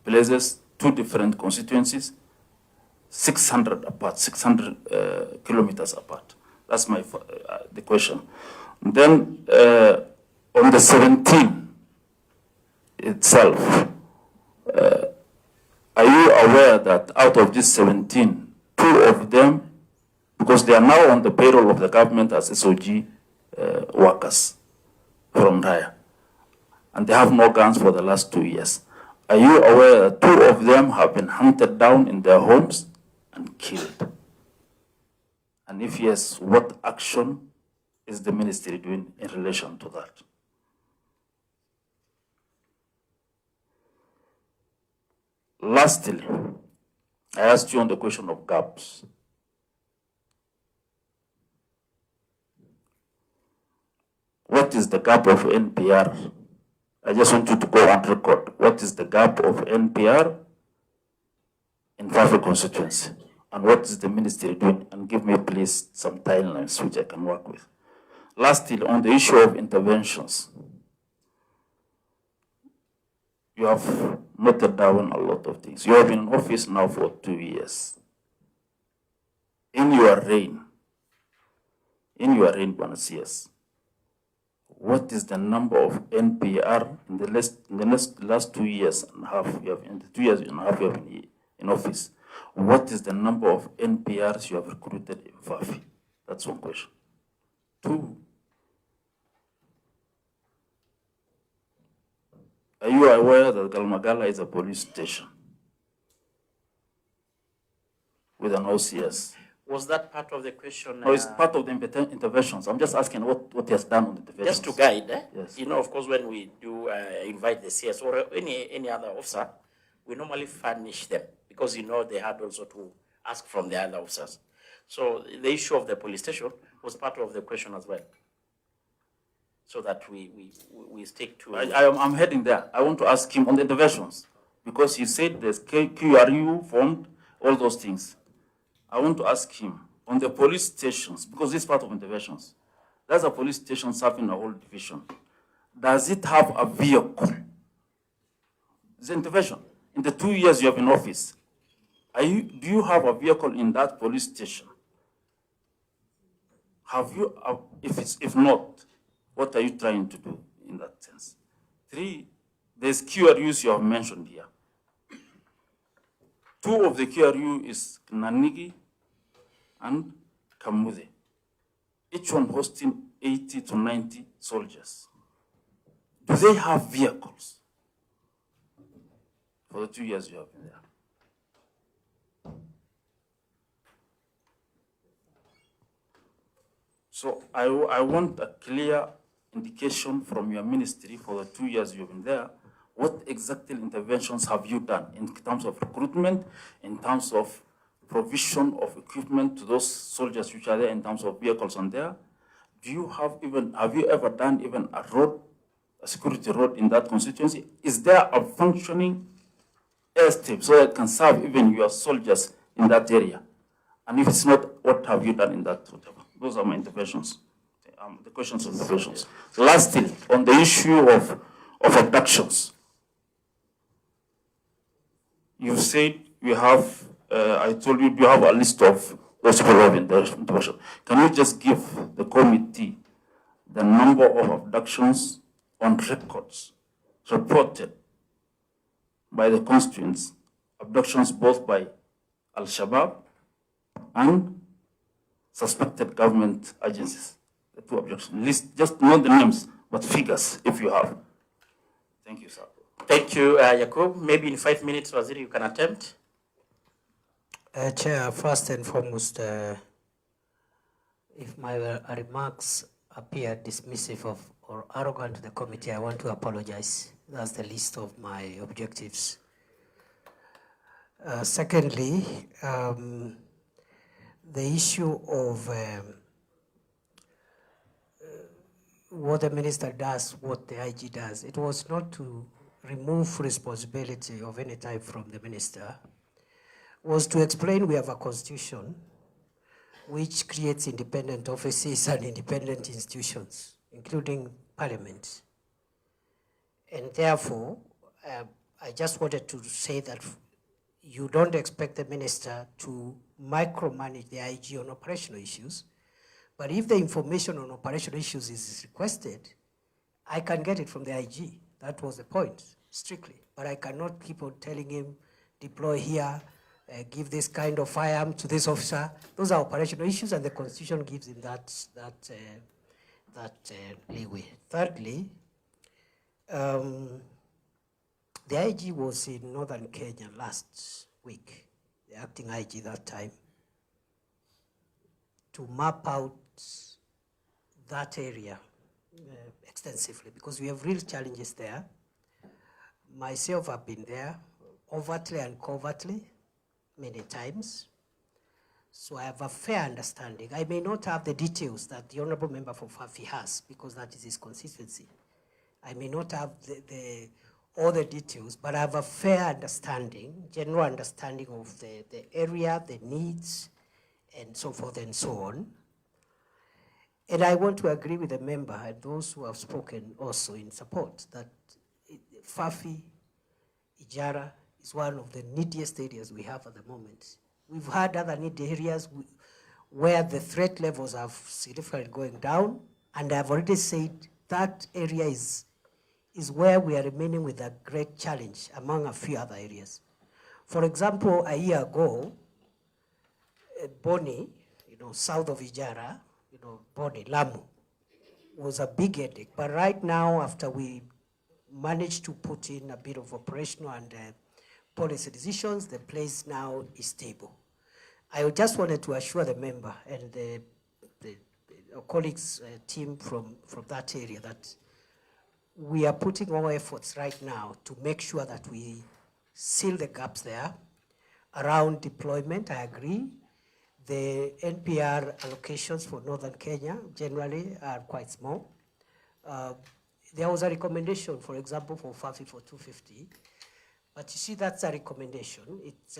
places, two different constituencies, 600 apart, 600 kilometers apart. That's my the question. Then on the 17 itself, are you aware that out of these 17, 2 of them, because they are now on the payroll of the government as SOG workers from Raya, and they have no guns for the last 2 years. Are you aware that 2 of them have been hunted down in their homes and killed? And if yes, what action is the ministry doing in relation to that? Lastly, I asked you on the question of gaps. What is the gap of NPR? I just want you to go on record. What is the gap of NPR in Fafi constituency? And what is the ministry doing? And give me, please, some timelines which I can work with. Lastly, on the issue of interventions, you have noted down a lot of things. You have been in office now for 2 years. In your reign, Buenos CS, what is the number of NPR in the last 2 years and a half you have, in the 2 years and a half you have in office? What is the number of NPRs you have recruited in Fafi? That's one question. 2, are you aware that Galmagala is a police station with an OCS? Was that part of the question? No, it's part of the interventions. I'm just asking what he has done on the interventions. Just to guide, Yes. You know, of course, when we do invite the CS or any other officer, we normally furnish them because, you know, they had also to ask from the other officers. So the issue of the police station was part of the question as well. So that we stick to... I'm heading there. I want to ask him on the interventions because he said there's QRU formed, all those things. I want to ask him on the police stations, because this is part of interventions. There's a police station serving a whole division. Does it have a vehicle? It's an intervention. In the 2 years you have in office, do you have a vehicle in that police station? Have you? If not, what are you trying to do in that sense? 3, there's QRUs you have mentioned here. 2 of the QRU is Nanigi and Kamude, each one hosting 80 to 90 soldiers. Do they have vehicles for the 2 years you have been there? So I want a clear indication from your ministry for the 2 years you've been there. What exactly interventions have you done in terms of recruitment, in terms of provision of equipment to those soldiers which are there, in terms of vehicles on there? Do you have you ever done even a security road in that constituency? Is there a functioning airstrip so that it can serve even your soldiers in that area? And if it's not, what have you done in that? Whatever. Those are my interventions. The questions of interventions. Lastly, on the issue of abductions, you said you have, I told you have a list of those people who have intervention. Can you just give the committee the number of abductions on records reported by the constituents, abductions both by Al-Shabaab and suspected government agencies? The two abduction list, just not the names, but figures, if you have. Thank you, sir. Thank you, Yakub. Maybe in 5 minutes, Waziri, you can attempt. Chair, first and foremost, if my remarks appear dismissive of or arrogant to the committee, I want to apologize. That's the least of my objectives. Secondly, the issue of what the minister does, what the IG does, it was not to remove responsibility of any type from the minister, was to explain we have a constitution which creates independent offices and independent institutions, including parliament. And therefore, I just wanted to say that you don't expect the minister to micromanage the IG on operational issues, but if the information on operational issues is requested, I can get it from the IG. That was the point, strictly. But I cannot keep on telling him, deploy here, give this kind of firearm to this officer. Those are operational issues, and the Constitution gives him that leeway. Thirdly, the IG was in northern Kenya last week, the acting IG that time, to map out that area extensively, because we have real challenges there. Myself, I've been there overtly and covertly many times, so I have a fair understanding. I may not have the details that the Honorable Member for Fafi has, because that is his constituency. I may not have all the details, but I have a fair understanding, general understanding of the area, the needs, and so forth and so on. And I want to agree with the member and those who have spoken also in support that Fafi, Ijara is one of the neediest areas we have at the moment. We've had other needy areas where the threat levels have significantly going down, and I've already said that area is where we are remaining with a great challenge among a few other areas. For example, a year ago, Boni, south of Ijara, Boni, Lamu, was a big headache. But right now, after we managed to put in a bit of operational and policy decisions, the place now is stable. I just wanted to assure the member and the colleagues team from that area that we are putting our efforts right now to make sure that we seal the gaps there. Around deployment, I agree. The NPR allocations for Northern Kenya generally are quite small. There was a recommendation, for example, for Fafi for 250. But you see, that's a recommendation. It's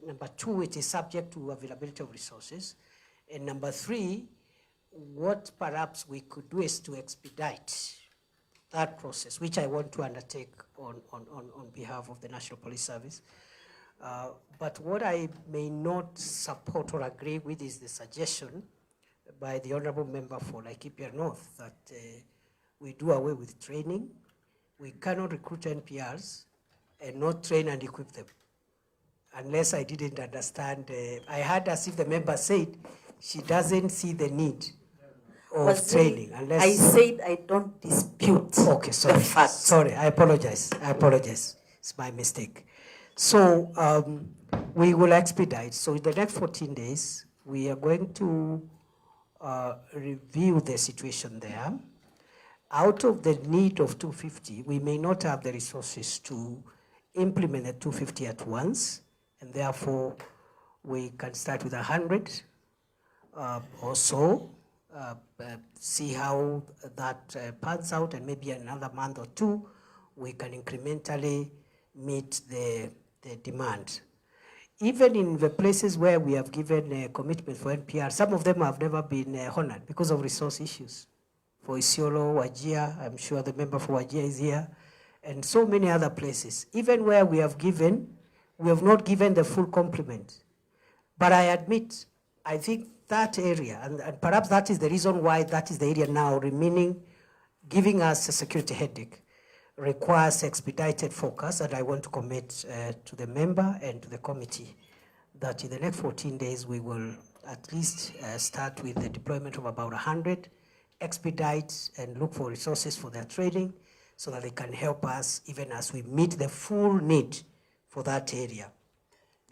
number 2, it is subject to availability of resources. And number 3, what perhaps we could do is to expedite that process, which I want to undertake on behalf of the National Police Service. But what I may not support or agree with is the suggestion by the Honorable Member for Laikipia North that we do away with training. We cannot recruit NPRs and not train and equip them. Unless I didn't understand, I heard as if the member said she doesn't see the need of training. Unless I said I don't dispute the fact. Sorry, I apologize. It's my mistake. So we will expedite. So in the next 14 days, we are going to review the situation there. out of the need of 250, we may not have the resources to implement the 250 at once, and therefore we can start with 100 or so, see how that pans out, and maybe another month or two, we can incrementally meet the demand. Even in the places where we have given a commitment for NPR, some of them have never been honored because of resource issues. For Isiolo, Wajir, I'm sure the member for Wajir is here, and so many other places. Even where we have given, we have not given the full complement. But I admit, I think that area, and perhaps that is the reason why that is the area now remaining, giving us a security headache, requires expedited focus, and I want to commit to the member and to the committee that in the next 14 days we will at least start with the deployment of about 100, expedite and look for resources for their training so that they can help us even as we meet the full need for that area.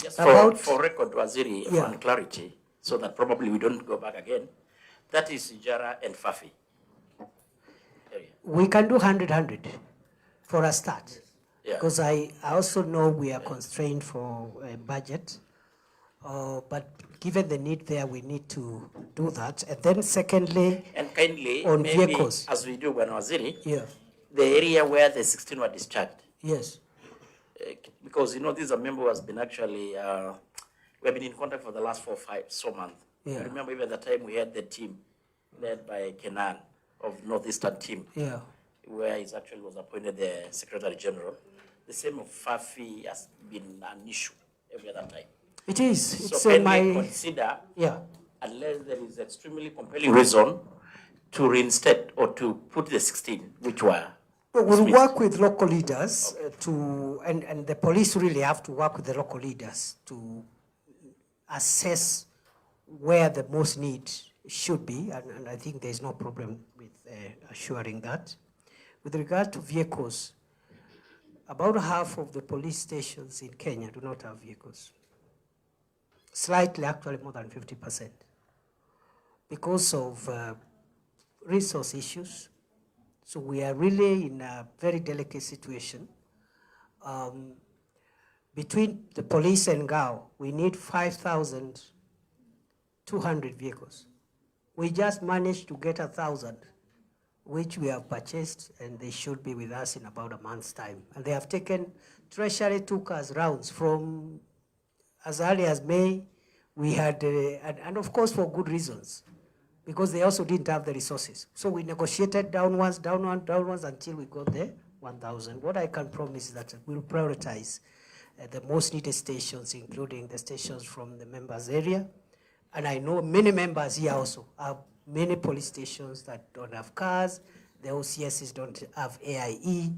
Yes, for record, Waziri, Yeah. for clarity, so that probably we don't go back again, that is Ijara and Fafi area. We can do 100 for a start. Yeah. Because I also know we are constrained for budget, but given the need there, we need to do that. And then secondly, And kindly, on maybe vehicles. as we do, Bwana Waziri, Yeah. the area where the 16 were discharged, Yes. because this is a member who has been actually, we have been in contact for the last 4 or 5 months. Yeah. I remember even the time we had the team led by Kenan of Northeastern team, Yeah. where he actually was appointed the Secretary General. The same of Fafi has been an issue every other time. It is. It's So in can we my, consider, yeah. unless there is extremely compelling reason, to reinstate or to put the 16, which were We'll dismissed? work with local leaders and the police really have to work with the local leaders to assess where the most need should be, and I think there's no problem with assuring that. With regard to vehicles, about half of the police stations in Kenya do not have vehicles. Slightly, actually more than 50%. Because of resource issues. So we are really in a very delicate situation. Between the police and GAO, we need 5,200 vehicles. We just managed to get 1,000, which we have purchased, and they should be with us in about a month's time. And they have taken, Treasury took us rounds from as early as May. We had, and of course for good reasons, because they also didn't have the resources. So we negotiated downwards until we got there, 1,000. What I can promise is that we'll prioritize the most needed stations, including the stations from the members' area. And I know many members here also have many police stations that don't have cars, the OCSs don't have AIE,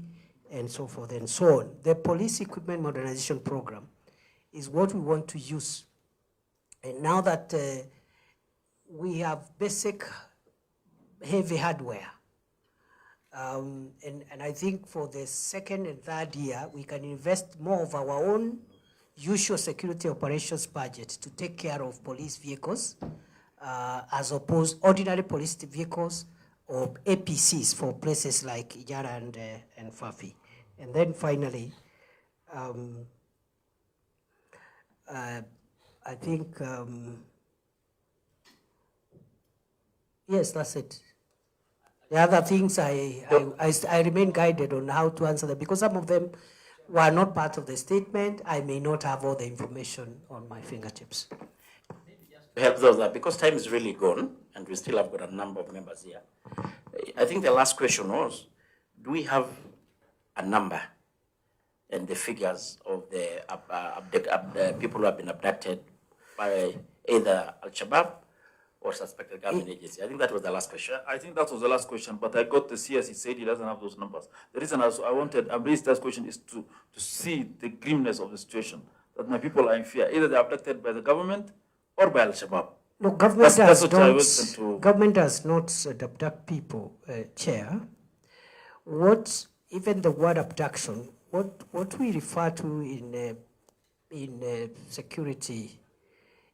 and so forth and so on. The police equipment modernization program is what we want to use. And now that we have basic heavy hardware, and I think for the second and third year, we can invest more of our own usual security operations budget to take care of police vehicles, as opposed ordinary police vehicles or APCs for places like Ijara and Fafi. And then finally, I think, yes, that's it. The other things I remain guided on how to answer them, because some of them were not part of the statement. I may not have all the information on my fingertips. Help those that, because time is really gone, and we still have got a number of members here. I think the last question was, do we have a number and the figures of the people who have been abducted by either Al-Shabaab or suspected government agency? I think that was the last question. I think that was the last question, but I got the CS, he said he doesn't have those numbers. The reason I raised that question is to see the grimness of the situation, that my people are in fear. Either they're abducted by the government or by Al-Shabaab. No, government does not abduct people, Chair. Even the word abduction, what we refer to in security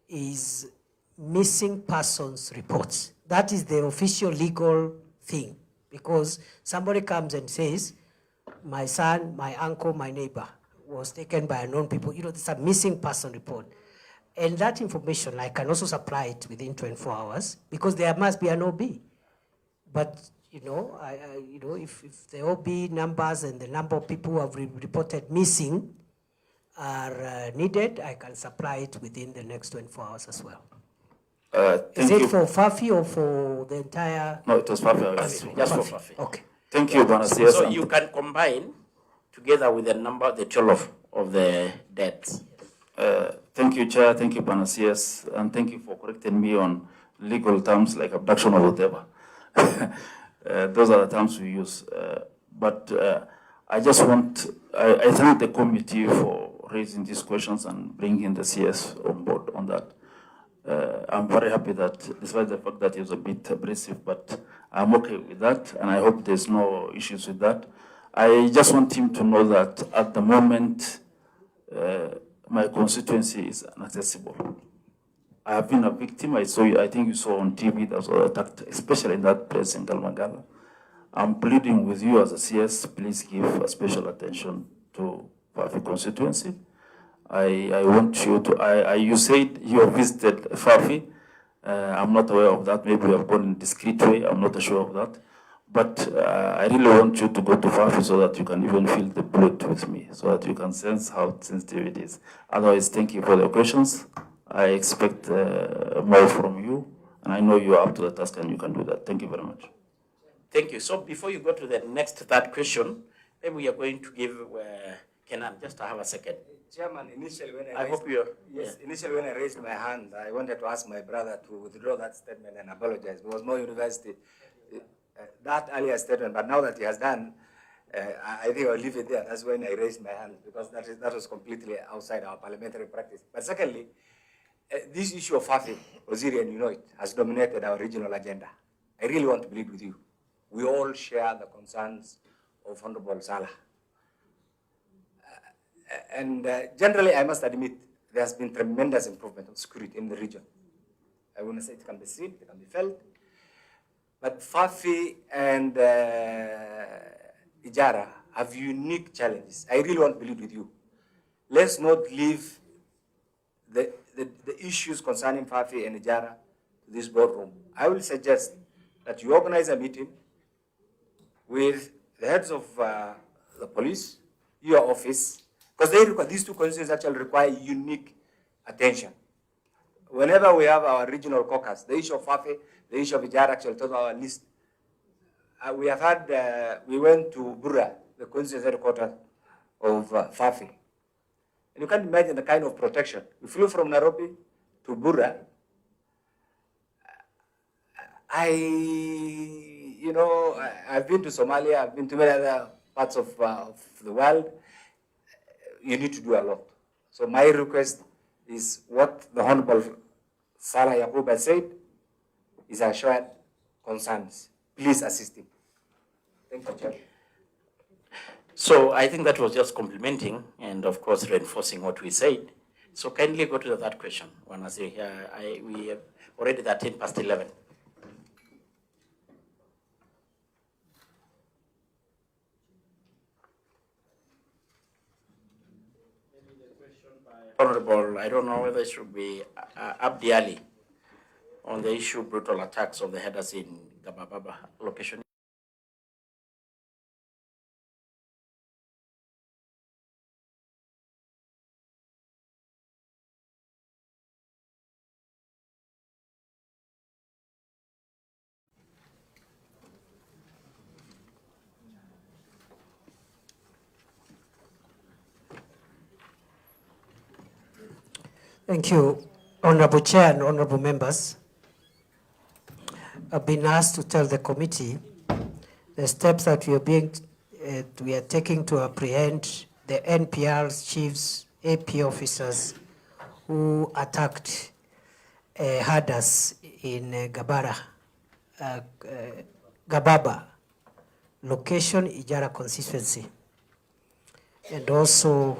is missing persons reports. That is the official legal thing Because somebody comes and says, my son, my uncle, my neighbor was taken by unknown people. You know, it's a missing person report. And that information, I can also supply it within 24 hours because there must be an OB. But, you know, if the OB numbers and the number of people who have reported missing are needed, I can supply it within the next 24 hours as well. Is it for Fafi or for the entire? No, it was Fafi. Just for Fafi. Okay. Thank you, Bwana CS. So you can combine together with the number, the 12 of the deaths. Thank you, Chair. Thank you, Bwana CS. And thank you for correcting me on legal terms like abduction or whatever. Those are the terms we use. But I just want, I thank the committee for raising these questions and bringing the CS on board on that. I'm very happy that, despite the fact that it was a bit abrasive, but I'm okay with that, and I hope there's no issues with that. I just want him to know that at the moment, my constituency is inaccessible. I have been a victim. I think you saw on TV that was attacked, especially in that place in Galmagala. I'm pleading with you as a CS, please give a special attention to Fafi constituency. I want you to, you said you have visited Fafi. I'm not aware of that. Maybe you have gone in a discreet way. I'm not sure of that. But I really want you to go to Fafi so that you can even feel the blood with me, so that you can sense how sensitive it is. Otherwise, thank you for the questions. I expect more from you, and I know you are up to the task and you can do that. Thank you very much. Thank you. So before you go to the next third question, maybe we are going to give Kenan just to have a second. Chairman, initially when initially when I raised my hand, I wanted to ask my brother to withdraw that statement and apologize. It was more university, that earlier statement, but now that he has done, I think I'll leave it there. That's when I raised my hand, because that was completely outside our parliamentary practice. But secondly, this issue of Fafi, Waziri, and you know it, has dominated our regional agenda. I really want to plead with you. We all share the concerns of Honorable Salah. And generally, I must admit, there has been tremendous improvement of security in the region. I want to say it can be seen, it can be felt. But Fafi and Ijara have unique challenges. I really want to plead with you. Let's not leave the issues concerning Fafi and Ijara to this boardroom. I will suggest that you organize a meeting with the heads of the police, your office, because these two constituencies actually require unique attention. Whenever we have our regional caucus, the issue of Fafi, the issue of Ijara actually took our list. We have had, we went to Bura, the constituency headquarters of Fafi. And you can imagine the kind of protection. We flew from Nairobi to Bura. I've been to Somalia, I've been to many other parts of the world. You need to do a lot. So my request is what the Honorable Salah Yakuba said is our shared concerns. Please assist him. Thank you, Chair. So I think that was just complimenting and, of course, reinforcing what we said. So kindly go to the third question. When I say here, we have already 11:13. Honorable, I don't know whether it should be Abdi Ali on the issue of brutal attacks of the headers in Gabababa location. Thank you, Honorable Chair and Honorable Members. I've been asked to tell the committee the steps that we are taking to apprehend the NPR's chiefs, AP officers who attacked herders in Gababa, location Ijara constituency, and also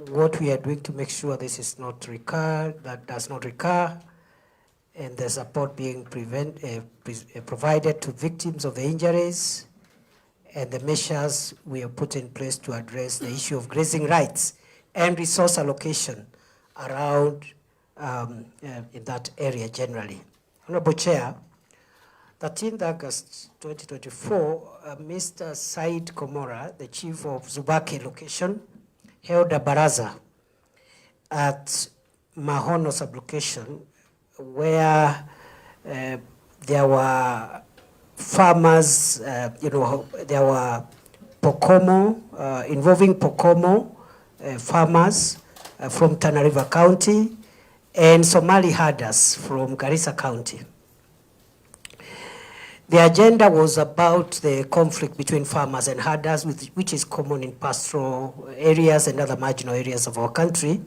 what we are doing to make sure this is not recur, that does not recur, and the support being provided to victims of the injuries, and the measures we have put in place to address the issue of grazing rights and resource allocation around in that area generally. Honorable Chair, 13th August 2024, Mr. Said Komora, the chief of Zubaki location, held a baraza at Mahono sublocation where there were farmers, there were Pokomo, involving Pokomo farmers from Tana River County and Somali herders from Garissa County. The agenda was about the conflict between farmers and herders, which is common in pastoral areas and other marginal areas of our country.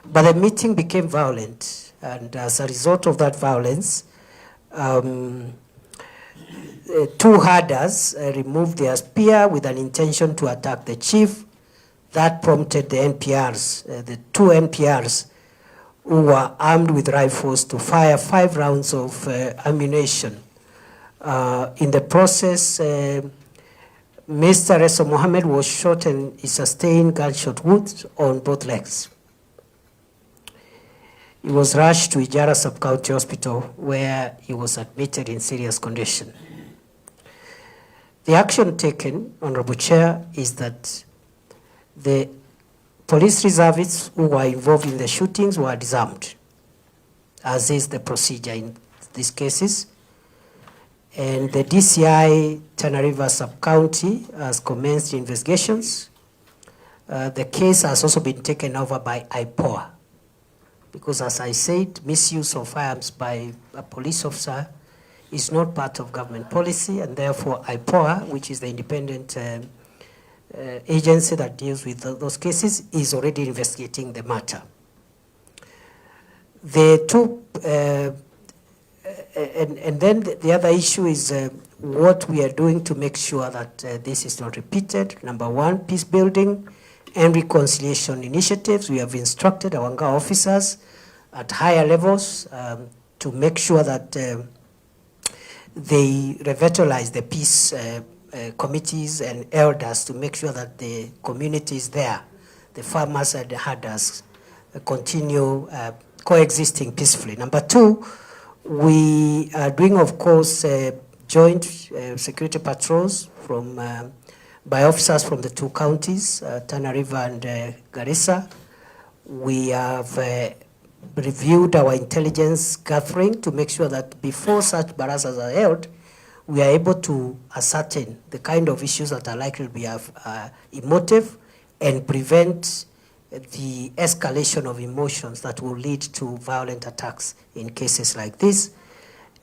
But the meeting became violent, and as a result of that violence, two herders removed their spear with an intention to attack the chief. That prompted the NPRs, the two NPRs, who were armed with rifles, to fire 5 rounds of ammunition. In the process, Mr. Reso Mohammed was shot and he sustained gunshot wounds on both legs. He was rushed to Ijara Sub-County Hospital, where he was admitted in serious condition. The action taken, Honorable Chair, is that the police reservists who were involved in the shootings were disarmed, as is the procedure in these cases. And the DCI Tana River Sub-County has commenced investigations. The case has also been taken over by IPOA, because as I said, misuse of firearms by a police officer is not part of government policy, and therefore IPOA, which is the independent agency that deals with those cases, is already investigating the matter. The two, and then the other issue is what we are doing to make sure that this is not repeated. Number one, peace building and reconciliation initiatives. We have instructed our Nga officers at higher levels to make sure that they revitalize the peace committees and elders to make sure that the community is there, the farmers and the herders continue coexisting peacefully. Number two, we are doing, of course, joint security patrols from by officers from the two counties, Tana River and Garissa. We have reviewed our intelligence gathering to make sure that before such barazas are held, we are able to ascertain the kind of issues that are likely to be emotive and prevent the escalation of emotions that will lead to violent attacks in cases like this.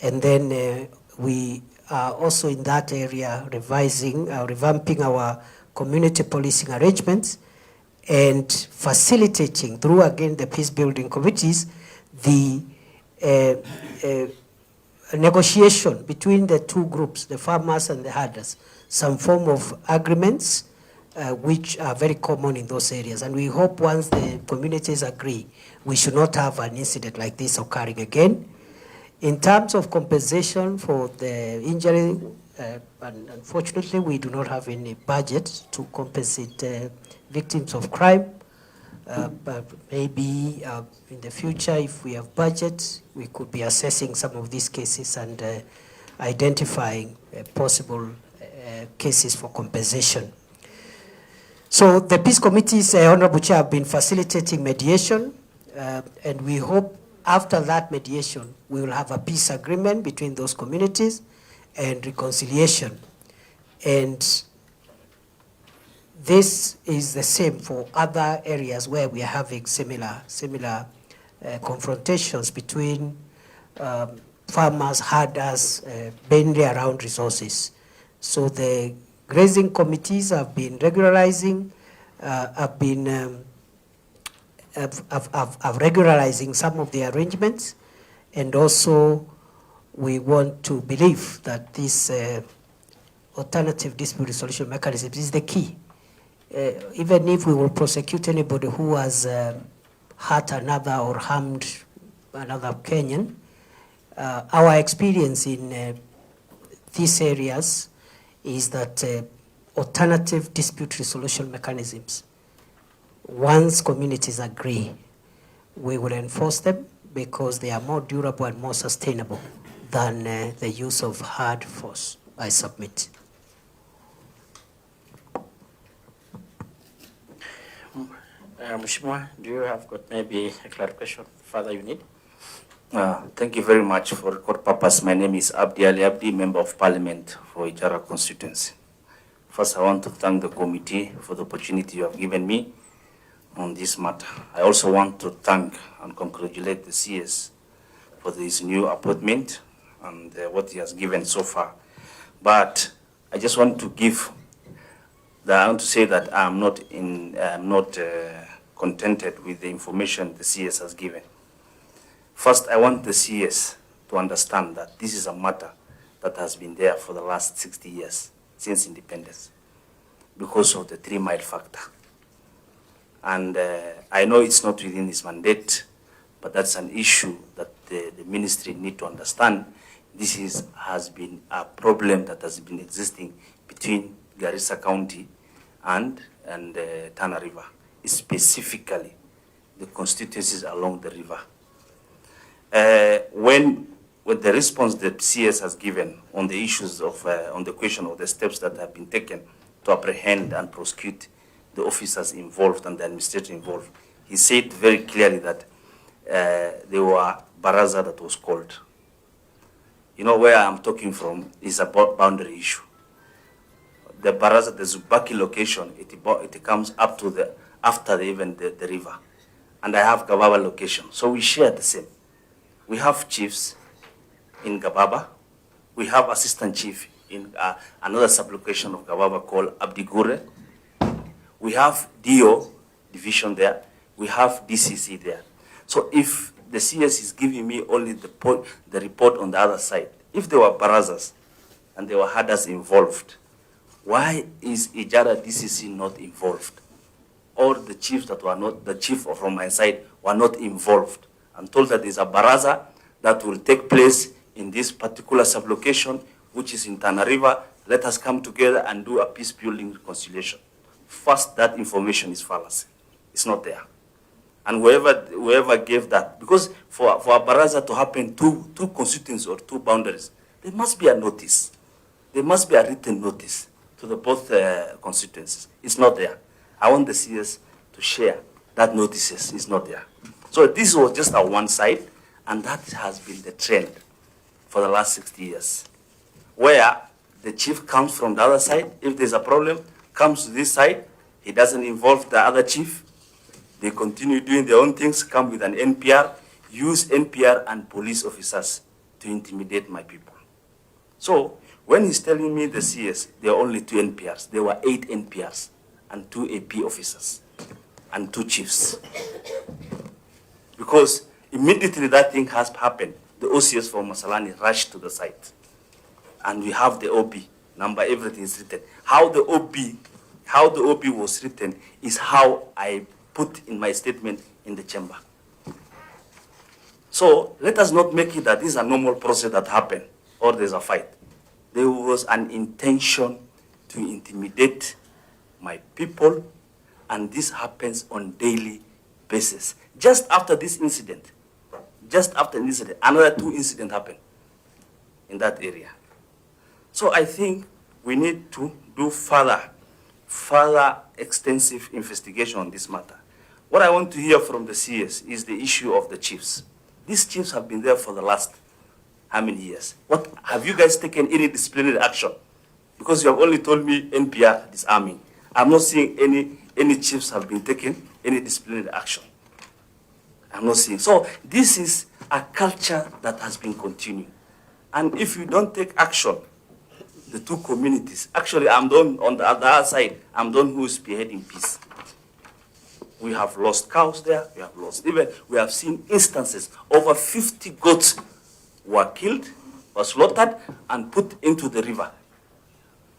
And then we are also in that area revamping our community policing arrangements and facilitating, through again the peace building committees, the negotiation between the two groups, the farmers and the herders, some form of agreements which are very common in those areas. And we hope once the communities agree, we should not have an incident like this occurring again. In terms of compensation for the injury, unfortunately, we do not have any budget to compensate victims of crime. But maybe in the future, if we have budget, we could be assessing some of these cases and identifying possible cases for compensation. So the peace committees, Honorable Chair, have been facilitating mediation, and we hope after that mediation, we will have a peace agreement between those communities and reconciliation. And this is the same for other areas where we are having similar confrontations between farmers, herders, mainly around resources. So the grazing committees have been regularizing, regularizing some of the arrangements, and also we want to believe that this alternative dispute resolution mechanism is the key. Even if we will prosecute anybody who has hurt another or harmed another Kenyan, Our experience in these areas is that alternative dispute resolution mechanisms, once communities agree, we will enforce them because they are more durable and more sustainable than the use of hard force. I submit. Mheshimiwa, do you have got maybe a clarification further you need? Thank you very much. For record purpose, my name is Abdi Ali Abdi, Member of Parliament for Ijara constituency. First, I want to thank the committee for the opportunity you have given me on this matter. I also want to thank and congratulate the CS for this new appointment and what he has given so far. But I just want to say that I'm not contented with the information the CS has given. First, I want the CS to understand that this is a matter that has been there for the last 60 years, since independence, because of the 3 Mile factor. And I know it's not within his mandate, but that's an issue that the ministry need to understand. This has been a problem that has been existing between Garissa County and Tana River, specifically the constituencies along the river. With the response that CS has given on the issues of, on the question of the steps that have been taken to apprehend and prosecute the officers involved and the administrator involved, he said very clearly that there were baraza that was called. You know where I'm talking from is about boundary issue. The baraza, the Zubaki location, it comes up to after even the river. And I have Gababa location, so we share the same. We have chiefs in Gababa. We have assistant chief in another sublocation of Gababa called Abdigure. We have DO division there. We have DCC there. So if the CS is giving me only the report on the other side, if there were barazas and there were herders involved, why is Ijara DCC not involved? Or the chiefs that were not, the chief from my side were not involved. I'm told that there's a baraza that will take place in this particular sublocation, which is in Tana River. Let us come together and do a peace building reconciliation. First, that information is fallacy. It's not there. And whoever gave that, because for a baraza to happen two constituencies or 2 boundaries, there must be a notice. There must be a written notice to the both constituencies. It's not there. I want the CS to share that notices is not there. So this was just a one side, and that has been the trend for the last 60 years, where the chief comes from the other side. If there's a problem, comes to this side, he doesn't involve the other chief. They continue doing their own things, come with an NPR, use NPR and police officers to intimidate my people. So when he's telling me the CS, there are only 2 NPRs. There were 8 NPRs and 2 AP officers and 2 chiefs. Because immediately that thing has happened, the OCS from Masalani rushed to the site. And we have the OB number, everything is written. How the OB was written is how I put in my statement in the chamber. So let us not make it that this is a normal process that happened or there's a fight. There was an intention to intimidate my people, and this happens on daily basis. Just after this incident, another 2 incidents happened in that area. So I think we need to do further extensive investigation on this matter. What I want to hear from the CS is the issue of the chiefs. These chiefs have been there for the last how many years? What have you guys taken any disciplinary action? Because you have only told me NPR disarming. I'm not seeing any chiefs have been taken any disciplinary action. I'm not seeing. So this is a culture that has been continuing. And if you don't take action, the 2 communities, actually I'm the one on the other side, I'm the one who is spearheading peace. We have lost cows there, we have seen instances, over 50 goats were killed, were slaughtered, and put into the river,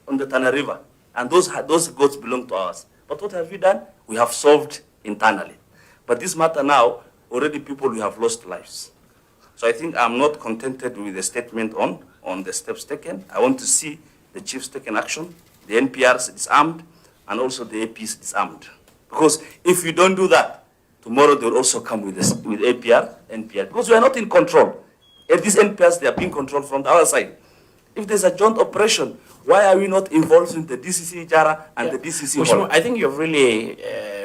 on the Tana River. And those goats belong to us. But what have we done? We have solved internally. But this matter now, already people, we have lost lives. So I think I'm not contented with the statement on the steps taken. I want to see the chiefs taking action, the NPRs disarmed, and also the APs disarmed. Because if you don't do that, tomorrow they'll also come with this, with NPR, because we are not in control. If these NPRs, they are being controlled from the other side. If there's a joint operation, why are we not involved in the DCC Jara and the DCC Hall? I think you've really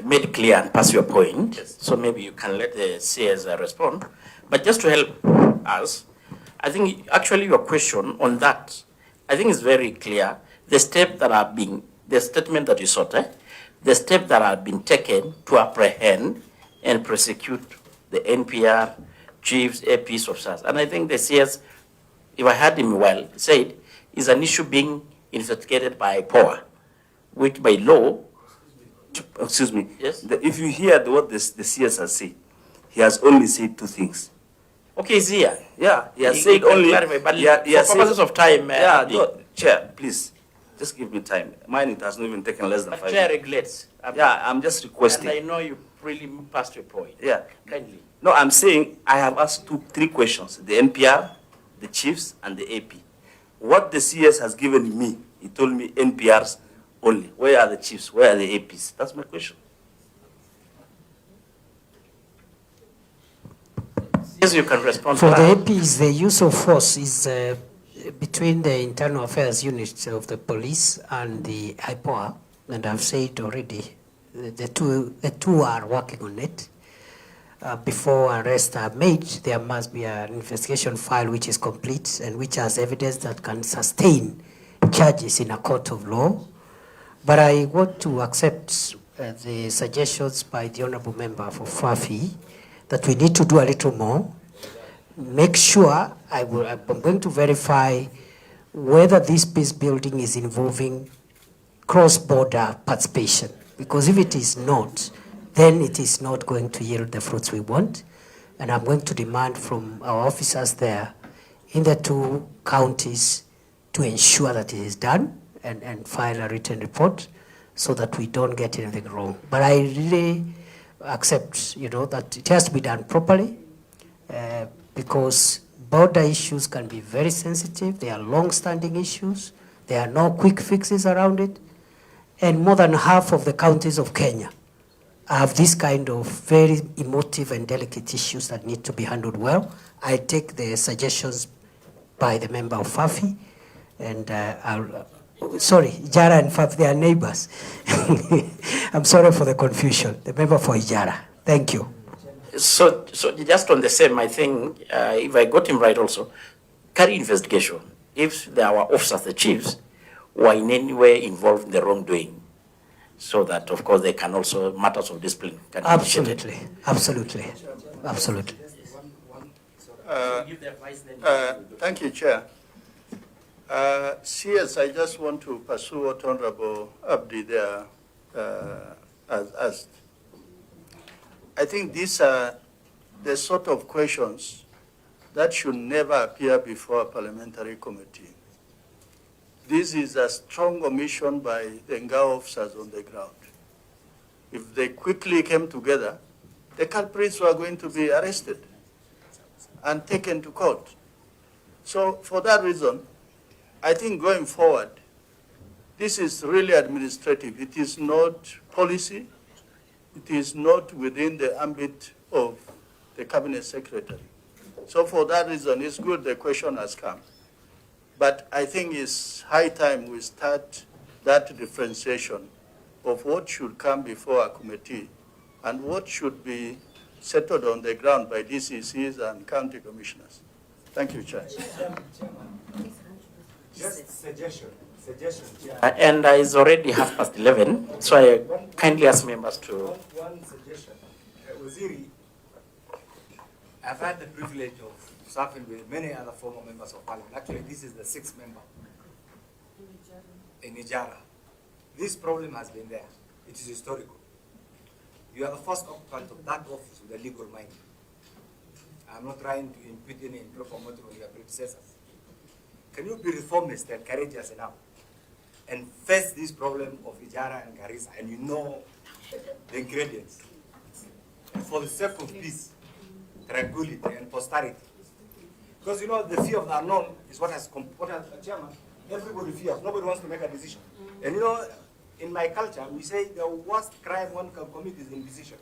made clear and passed your point. Yes. So maybe you can let the CS respond. But just to help us, I think actually your question on that, I think is very clear. The steps that are being, the statement that you sought, the steps that have been taken to apprehend and prosecute the NPR, chiefs, APs, officers. And I think the CS, if I heard him well, said is an issue being investigated by POA, which by law, excuse me, yes? If you hear what the CS has said, he has only said two things. Okay, he's here. Yeah, he has said only. Clarify, but for purposes of time, Chair, please, just give me time. Mine, it has not even taken less than 5 minutes. Chair regulates. I'm just requesting. And I know you really passed your point. Yeah. Kindly. No, I'm saying I have asked three questions: the NPR, the chiefs, and the AP. What the CS has given me, he told me NPRs only. Where are the chiefs? Where are the APs? That's my question. Yes, you can respond. For the APs, the use of force is between the internal affairs units of the police and the IPOA, and I've said already, the two are working on it. Before arrests are made, there must be an investigation file which is complete and which has evidence that can sustain charges in a court of law. But I want to accept the suggestions by the Honorable Member for Fafi that we need to do a little more. Make sure, I'm going to verify whether this peace building is involving cross-border participation. Because if it is not, then it is not going to yield the fruits we want. And I'm going to demand from our officers there in the two counties to ensure that it is done and file a written report so that we don't get anything wrong. But I really accept, that it has to be done properly because border issues can be very sensitive. They are long-standing issues. There are no quick fixes around it. And more than half of the counties of Kenya have this kind of very emotive and delicate issues that need to be handled well. I take the suggestions by the member of Fafi, and Ijara and Fafi, they are neighbors. I'm sorry for the confusion. The member for Ijara. Thank you. So just on the same, I think, if I got him right also, carry investigation. If there are officers, the chiefs, who are in any way involved in the wrongdoing, so that, of course, they can also, matters of discipline can be initiated. Absolutely. Thank you, Chair. CS, I just want to pursue what Honorable Abdi there has asked. I think these are the sort of questions that should never appear before a parliamentary committee. This is a strong omission by the Ngao officers on the ground. If they quickly came together, the culprits were going to be arrested and taken to court. So for that reason, I think going forward, this is really administrative. It is not policy. It is not within the ambit of the cabinet secretary. So for that reason, it's good the question has come. But I think it's high time we start that differentiation of what should come before a committee and what should be settled on the ground by DCCs and county commissioners. Thank you, Chair. Just suggestion. And it's already 11:30, so I kindly ask members to... One suggestion. Waziri, I've had the privilege of serving with many other former members of parliament. Actually, this is the 6th member in Ijara. This problem has been there. It is historical. You are the first occupant of that office with a legal mind. I'm not trying to impute any improper motive on your predecessors. Can you be reformist and courageous enough and face this problem of Ijara and Garissa, and you know the ingredients? And for the sake of peace, tranquility, and posterity, Because you know, the fear of the unknown is what has Chairman, everybody fears. Nobody wants to make a decision. And you know, in my culture, we say the worst crime one can commit is indecision.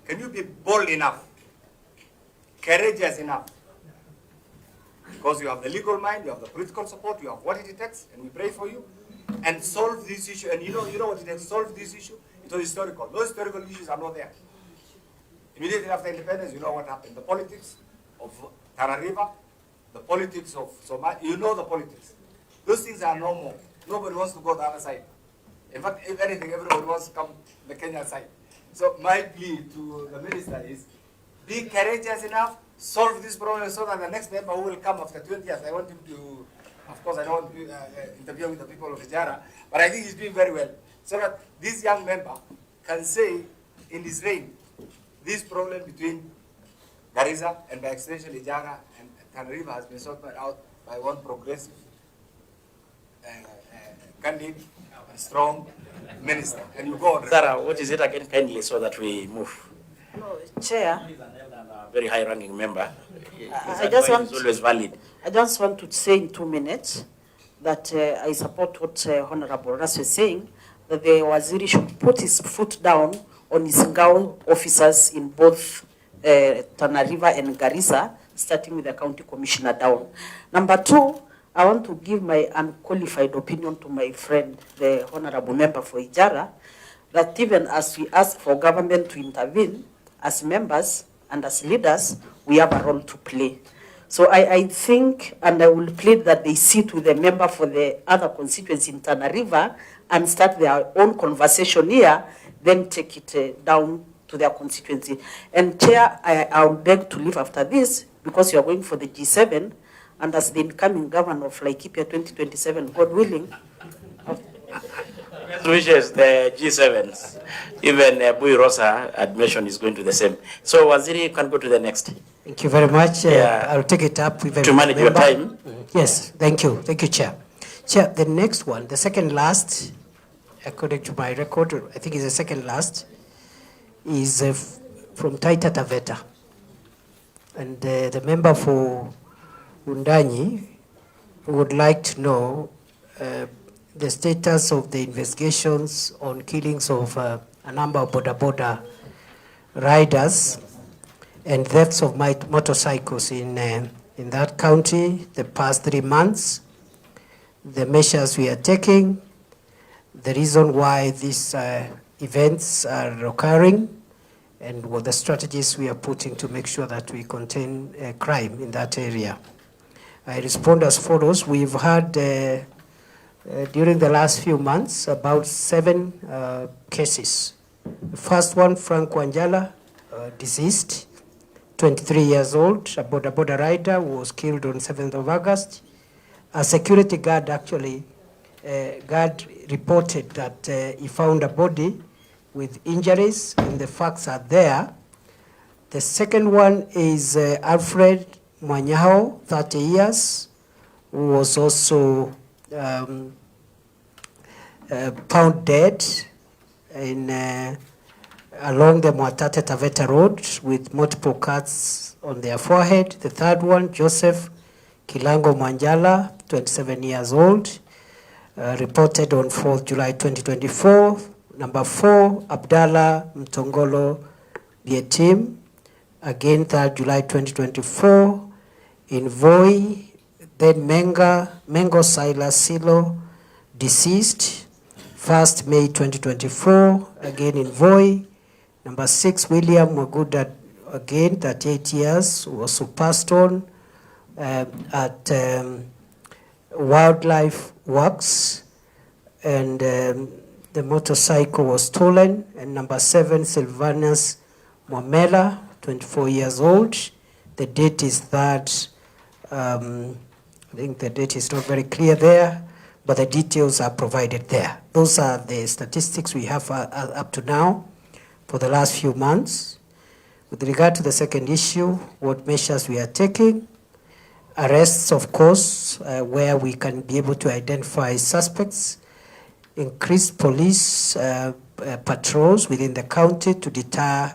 Can you be bold enough, courageous enough? Because you have the legal mind, you have the political support, you have what it takes, and we pray for you, and solve this issue. And you know what it takes to solve this issue? It was historical. Those historical issues are not there. Immediately after independence, you know what happened. The politics of Tana River, the politics of Somalia, you know the politics. Those things are no more. Nobody wants to go the other side. In fact, if anything, everybody wants to come the Kenyan side. So my plea to the minister is, be courageous enough, solve this problem so that the next member who will come after 20 years, I want him to, of course I don't want to interview with the people of Ijara, but I think he's doing very well. So that this young member can say in his reign, this problem between Garissa and by extension Ijara and Tana River has been sorted out by one progressive, candid, strong minister. And you go on. Sarah, what is it again, kindly, so that we move? No, Chair. Very high-ranking member. I just want is always valid. I just want to say in 2 minutes that I support what Honorable Ras is saying, that the Waziri should put his foot down on his Ngao officers in both Tana River and Garissa, starting with the county commissioner down. Number 2, I want to give my unqualified opinion to my friend, the Honorable Member for Ijara, that even as we ask for government to intervene, as members and as leaders, we have a role to play. So I think, and I will plead that they sit with a member for the other constituency in Tana River and start their own conversation here, then take it down to their constituency. And Chair, I would beg to leave after this, because you are going for the G7, and as the incoming governor of Laikipia 2027, God willing. Best wishes, the G7s. Even Bui Rosa admission is going to the same. So Waziri, you can go to the next. Thank you very much. Yeah. I'll take it up with To manage your time. Yes, thank you. Thank you, Chair. Chair, the next one, the second last, according to my record, I think it's the second last, is from Taita Taveta. And the member for Undanyi would like to know the status of the investigations on killings of a number of border riders and thefts of motorcycles in that county the past 3 months, the measures we are taking, the reason why these events are occurring, and what the strategies we are putting to make sure that we contain crime in that area. I respond as follows. We've had, during the last few months, about 7 cases. The first one, Frank Wanjala, deceased, 23 years old, a border rider, was killed on 7th of August. A security guard actually, reported that he found a body with injuries, and the facts are there. The second one is Alfred Mwanyao, 30 years, who was also found dead in along the Mwatate Taveta Road with multiple cuts on their forehead. The third one, Joseph Kilango Mwanjala, 27 years old, reported on 4th July 2024. Number 4, Abdallah Mtongolo Bietim, again 3rd July 2024. In Voi, then Mengo Silas Silo, deceased, 1st May 2024, again in Voi. Number 6, William Waguda, again 38 years, was passed on at Wildlife Works, and the motorcycle was stolen. And number 7, Sylvanus Mwamela, 24 years old. The date is that, I think the date is not very clear there, but the details are provided there. Those are the statistics we have up to now for the last few months. With regard to the second issue, what measures we are taking, arrests, of course, where we can be able to identify suspects, increased police patrols within the county to deter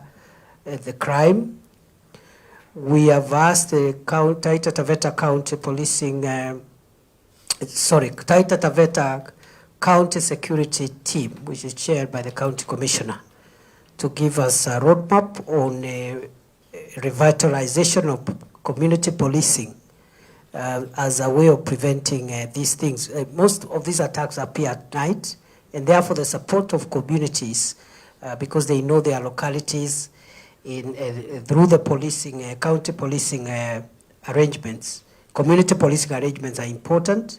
the crime. we have asked the Taita Taveta County Policing, Taita Taveta County Security Team, which is chaired by the County Commissioner, to give us a roadmap on revitalization of community policing as a way of preventing these things. Most of these attacks appear at night, and therefore the support of communities, because they know their localities, through the policing, county policing arrangements, community policing arrangements are important.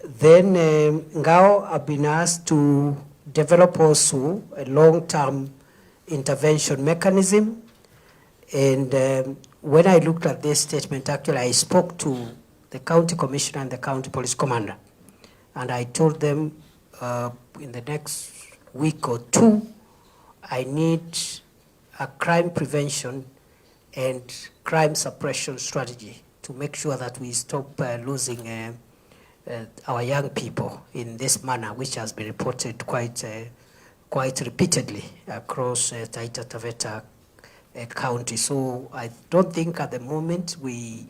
Then Ngao have been asked to develop also a long-term intervention mechanism. And when I looked at this statement, actually I spoke to the county commissioner and the county police commander. And I told them in the next week or two, I need a crime prevention and crime suppression strategy to make sure that we stop losing our young people in this manner, which has been reported quite repeatedly across Taita Taveta County. So I don't think at the moment we,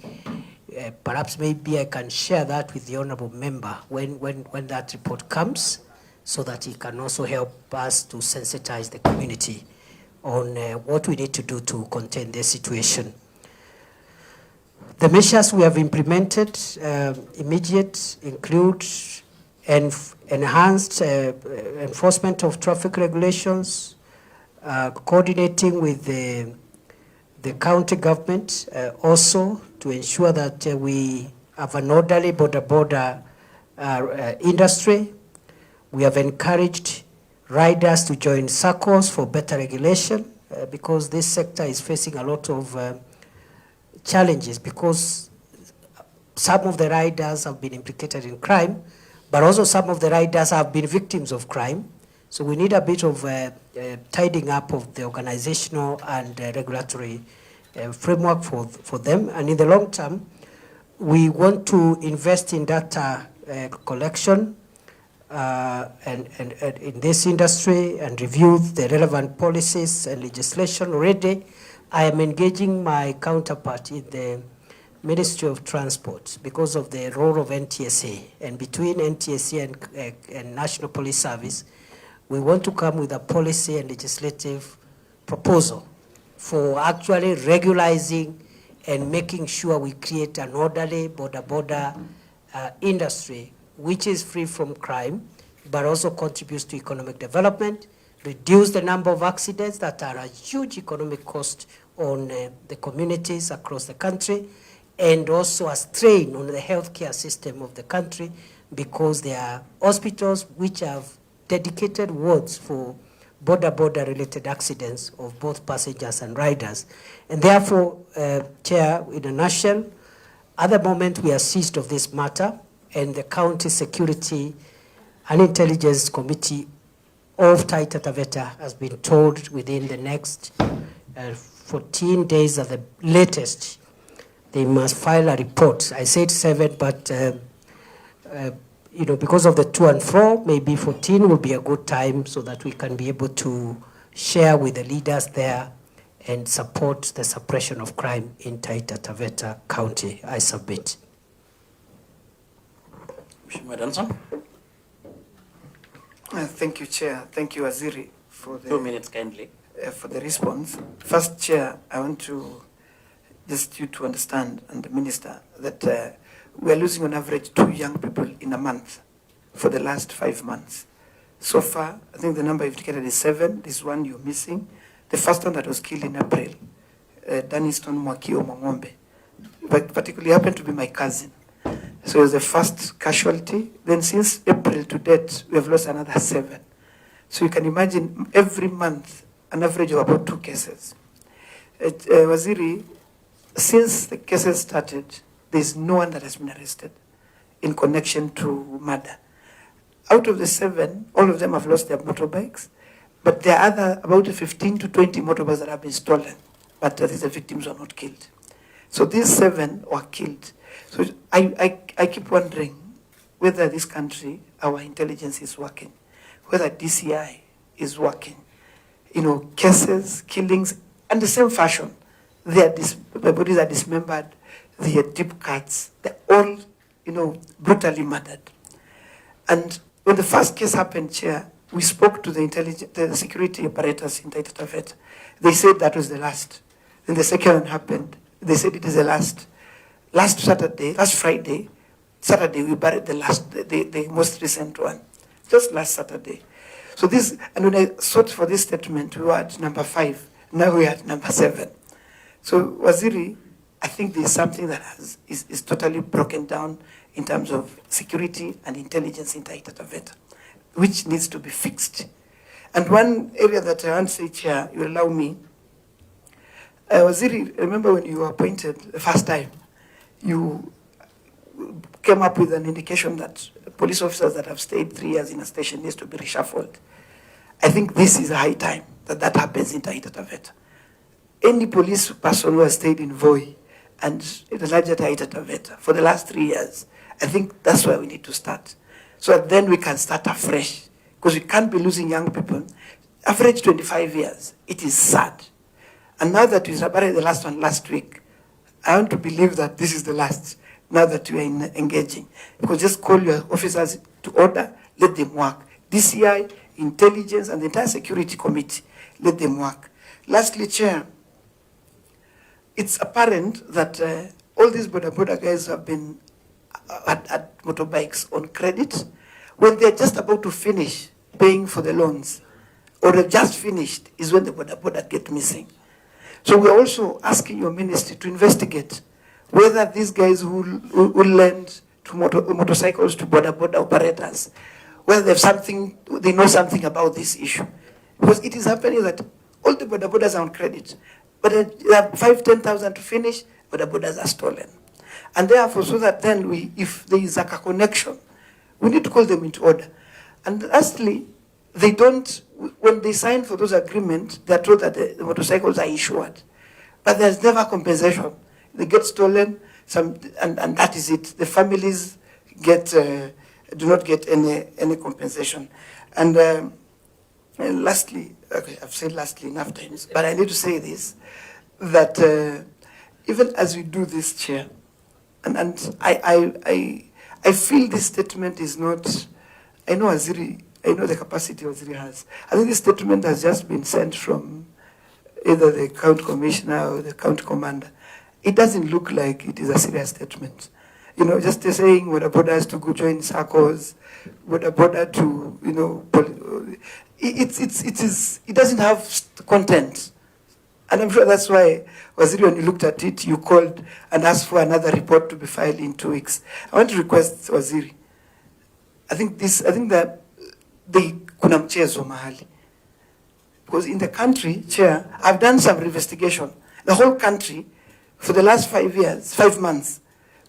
perhaps maybe I can share that with the honorable member when that report comes, so that he can also help us to sensitize the community on what we need to do to contain this situation. The measures we have implemented immediate include enhanced enforcement of traffic regulations, coordinating with the county government also to ensure that we have an orderly border industry. We have encouraged riders to join SACCOs for better regulation because this sector is facing a lot of challenges, because some of the riders have been implicated in crime, but also some of the riders have been victims of crime. So we need a bit of tidying up of the organizational and regulatory framework for them. And in the long term, we want to invest in data collection and in this industry and review the relevant policies and legislation. Already, I am engaging my counterpart in the Ministry of Transport because of the role of NTSA. And between NTSA and National Police Service, we want to come with a policy and legislative proposal for actually regularizing and making sure we create an orderly border industry which is free from crime, but also contributes to economic development, reduce the number of accidents that are a huge economic cost on the communities across the country, and also a strain on the healthcare system of the country, because there are hospitals which have dedicated wards for border related accidents of both passengers and riders. And therefore, Chair, in a nutshell, at the moment we are seized of this matter, and the County Security and Intelligence Committee of Taita Taveta has been told within the next 14 days at the latest, they must file a report. I said 7, but because of the to and fro, maybe 14 will be a good time so that we can be able to share with the leaders there and support the suppression of crime in Taita Taveta County. I submit. Madam. Thank you, Chair. Thank you, Waziri, for the 2 minutes kindly. For the response. First, Chair, I want to just you to understand, and the Minister, that we are losing on average 2 young people in a month for the last 5 months. So far, I think the number you've indicated is 7. This one you're missing. The first one that was killed in April, Daniston Mwakio Mongombe, but particularly happened to be my cousin. So it was the first casualty. Then since April to date, we have lost another 7. So you can imagine every month, an average of about 2 cases. Waziri, since the cases started, there's no one that has been arrested in connection to murder. Out of the 7, all of them have lost their motorbikes, but there are other about 15 to 20 motorbikes that have been stolen, but the victims were not killed. So these 7 were killed. So I keep wondering whether this country, our intelligence is working, whether DCI is working. Cases, killings, and the same fashion. the bodies are dismembered, their deep cuts, they're all, brutally murdered. And when the first case happened, Chair, we spoke to the security operators in Taita Taveta. They said that was the last. Then the second one happened. They said it is the last. Last Friday, Saturday, we buried the most recent one. Just last Saturday. So this, and when I sought for this statement, we were at number 5. Now we are at number 7. So Waziri, I think there's something that is totally broken down in terms of security and intelligence in Taita Taveta, which needs to be fixed. And one area that I want to say, Chair, you allow me, Waziri, remember when you were appointed the first time, you came up with an indication that police officers that have stayed 3 years in a station needs to be reshuffled. I think this is a high time that happens in Taita Taveta. Any police person who has stayed in Voi and in the larger Taita Taveta for the last 3 years, I think that's where we need to start. So that then we can start afresh. Because we can't be losing young people. Average 25 years. It is sad. And now that we buried the last one last week, I want to believe that this is the last, now that we are engaging. Because just call your officers to order, let them work. DCI, intelligence, and the entire security committee, let them work. Lastly, Chair, it's apparent that all these border guys have been at motorbikes on credit. When they're just about to finish paying for the loans, or they've just finished, is when the border get missing. So we're also asking your ministry to investigate whether these guys who lend to motorcycles to border operators, whether they know something about this issue. Because it is happening that all the borders are on credit, but they have 5,000-10,000 to finish, but the borders are stolen. And therefore, so that then if there is a connection, we need to call them into order. And lastly, when they sign for those agreements, they are told that the motorcycles are insured. But there's never compensation. They get stolen, and that is it. The families do not get any compensation. And lastly, okay, I've said lastly enough times, but I need to say this, that even as we do this, Chair, and I feel this statement is not, I know the capacity Waziri has. I think this statement has just been sent from either the county commissioner or the county commander. It doesn't look like it is a serious statement. Just saying border has to go join circles, border to, it doesn't have content. And I'm sure that's why, Waziri, when you looked at it, you called and asked for another report to be filed in 2 weeks. I want to request, Waziri, I think that kuna mchezo mahali. Because in the country, Chair, I've done some investigation. The whole country, for the last 5 months,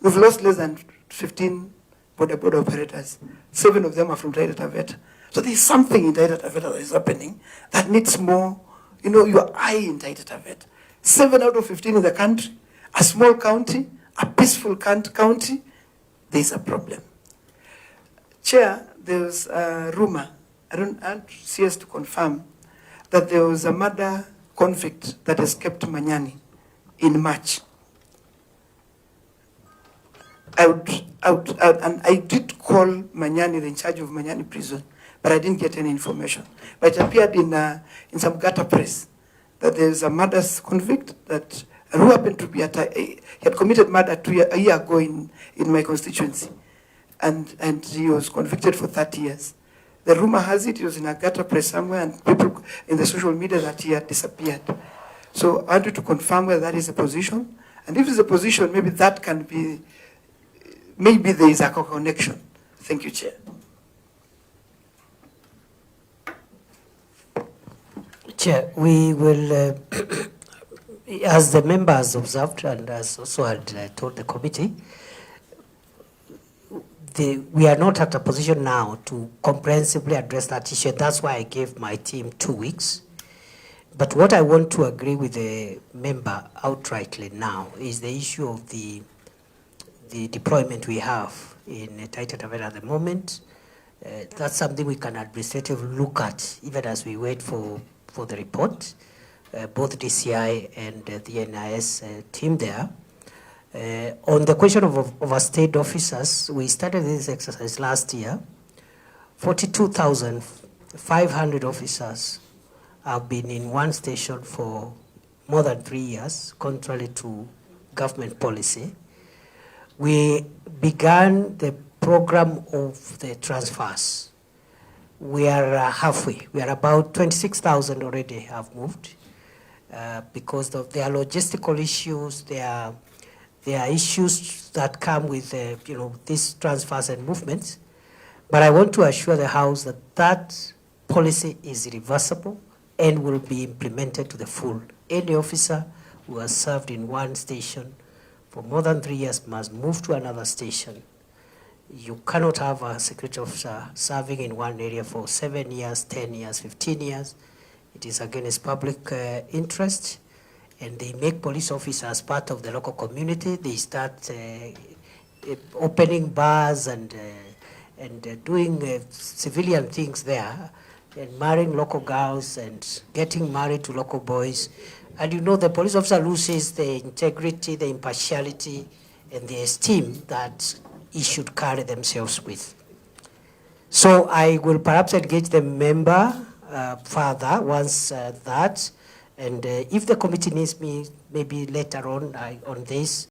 we've lost less than 15 border operators. 7 of them are from Taita Taveta. So there's something in Taita Taveta that is happening that needs more, your eye in Taita Taveta. 7 out of 15 in the country, a small county, a peaceful county, there's a problem. Chair, there's a rumor, I don't see us to confirm, that there was a murder convict that escaped Manyani in March. And I did call Manyani, the in charge of Manyani prison, but I didn't get any information. But it appeared in some gutter press that there's a murder convict who happened to be he had committed murder a year ago in my constituency, and he was convicted for 30 years. The rumor has it he was in a gutter press somewhere, and people in the social media that he had disappeared. So I want you to confirm whether that is a position, and if it's a position, maybe that can be. Maybe there is a connection. Thank you, Chair. Chair, we will, as the members observed and as also had told the committee, we are not at a position now to comprehensively address that issue. That's why I gave my team 2 weeks. But what I want to agree with the member outrightly now is the issue of the deployment we have in Taita Taveta at the moment. That's something we can administratively look at even as we wait for the report. both DCI and the NIS team there. On the question of our state officers, we started this exercise last year. 42,500 officers have been in one station for more than 3 years, contrary to government policy. We began the program of the transfers. We are halfway. We are about 26,000 already have moved because of their logistical issues, there are issues that come with these transfers and movements. But I want to assure the House that that policy is reversible and will be implemented to the full. Any officer who has served in one station for more than 3 years must move to another station. You cannot have a security officer serving in one area for 7 years, 10 years, 15 years. It is against public interest, and they make police officers part of the local community. They start opening bars and doing civilian things there, and marrying local girls and getting married to local boys. And the police officer loses the integrity, the impartiality, and the esteem that he should carry themselves with. So I will perhaps engage the member further once that, and if the committee needs me maybe later on this,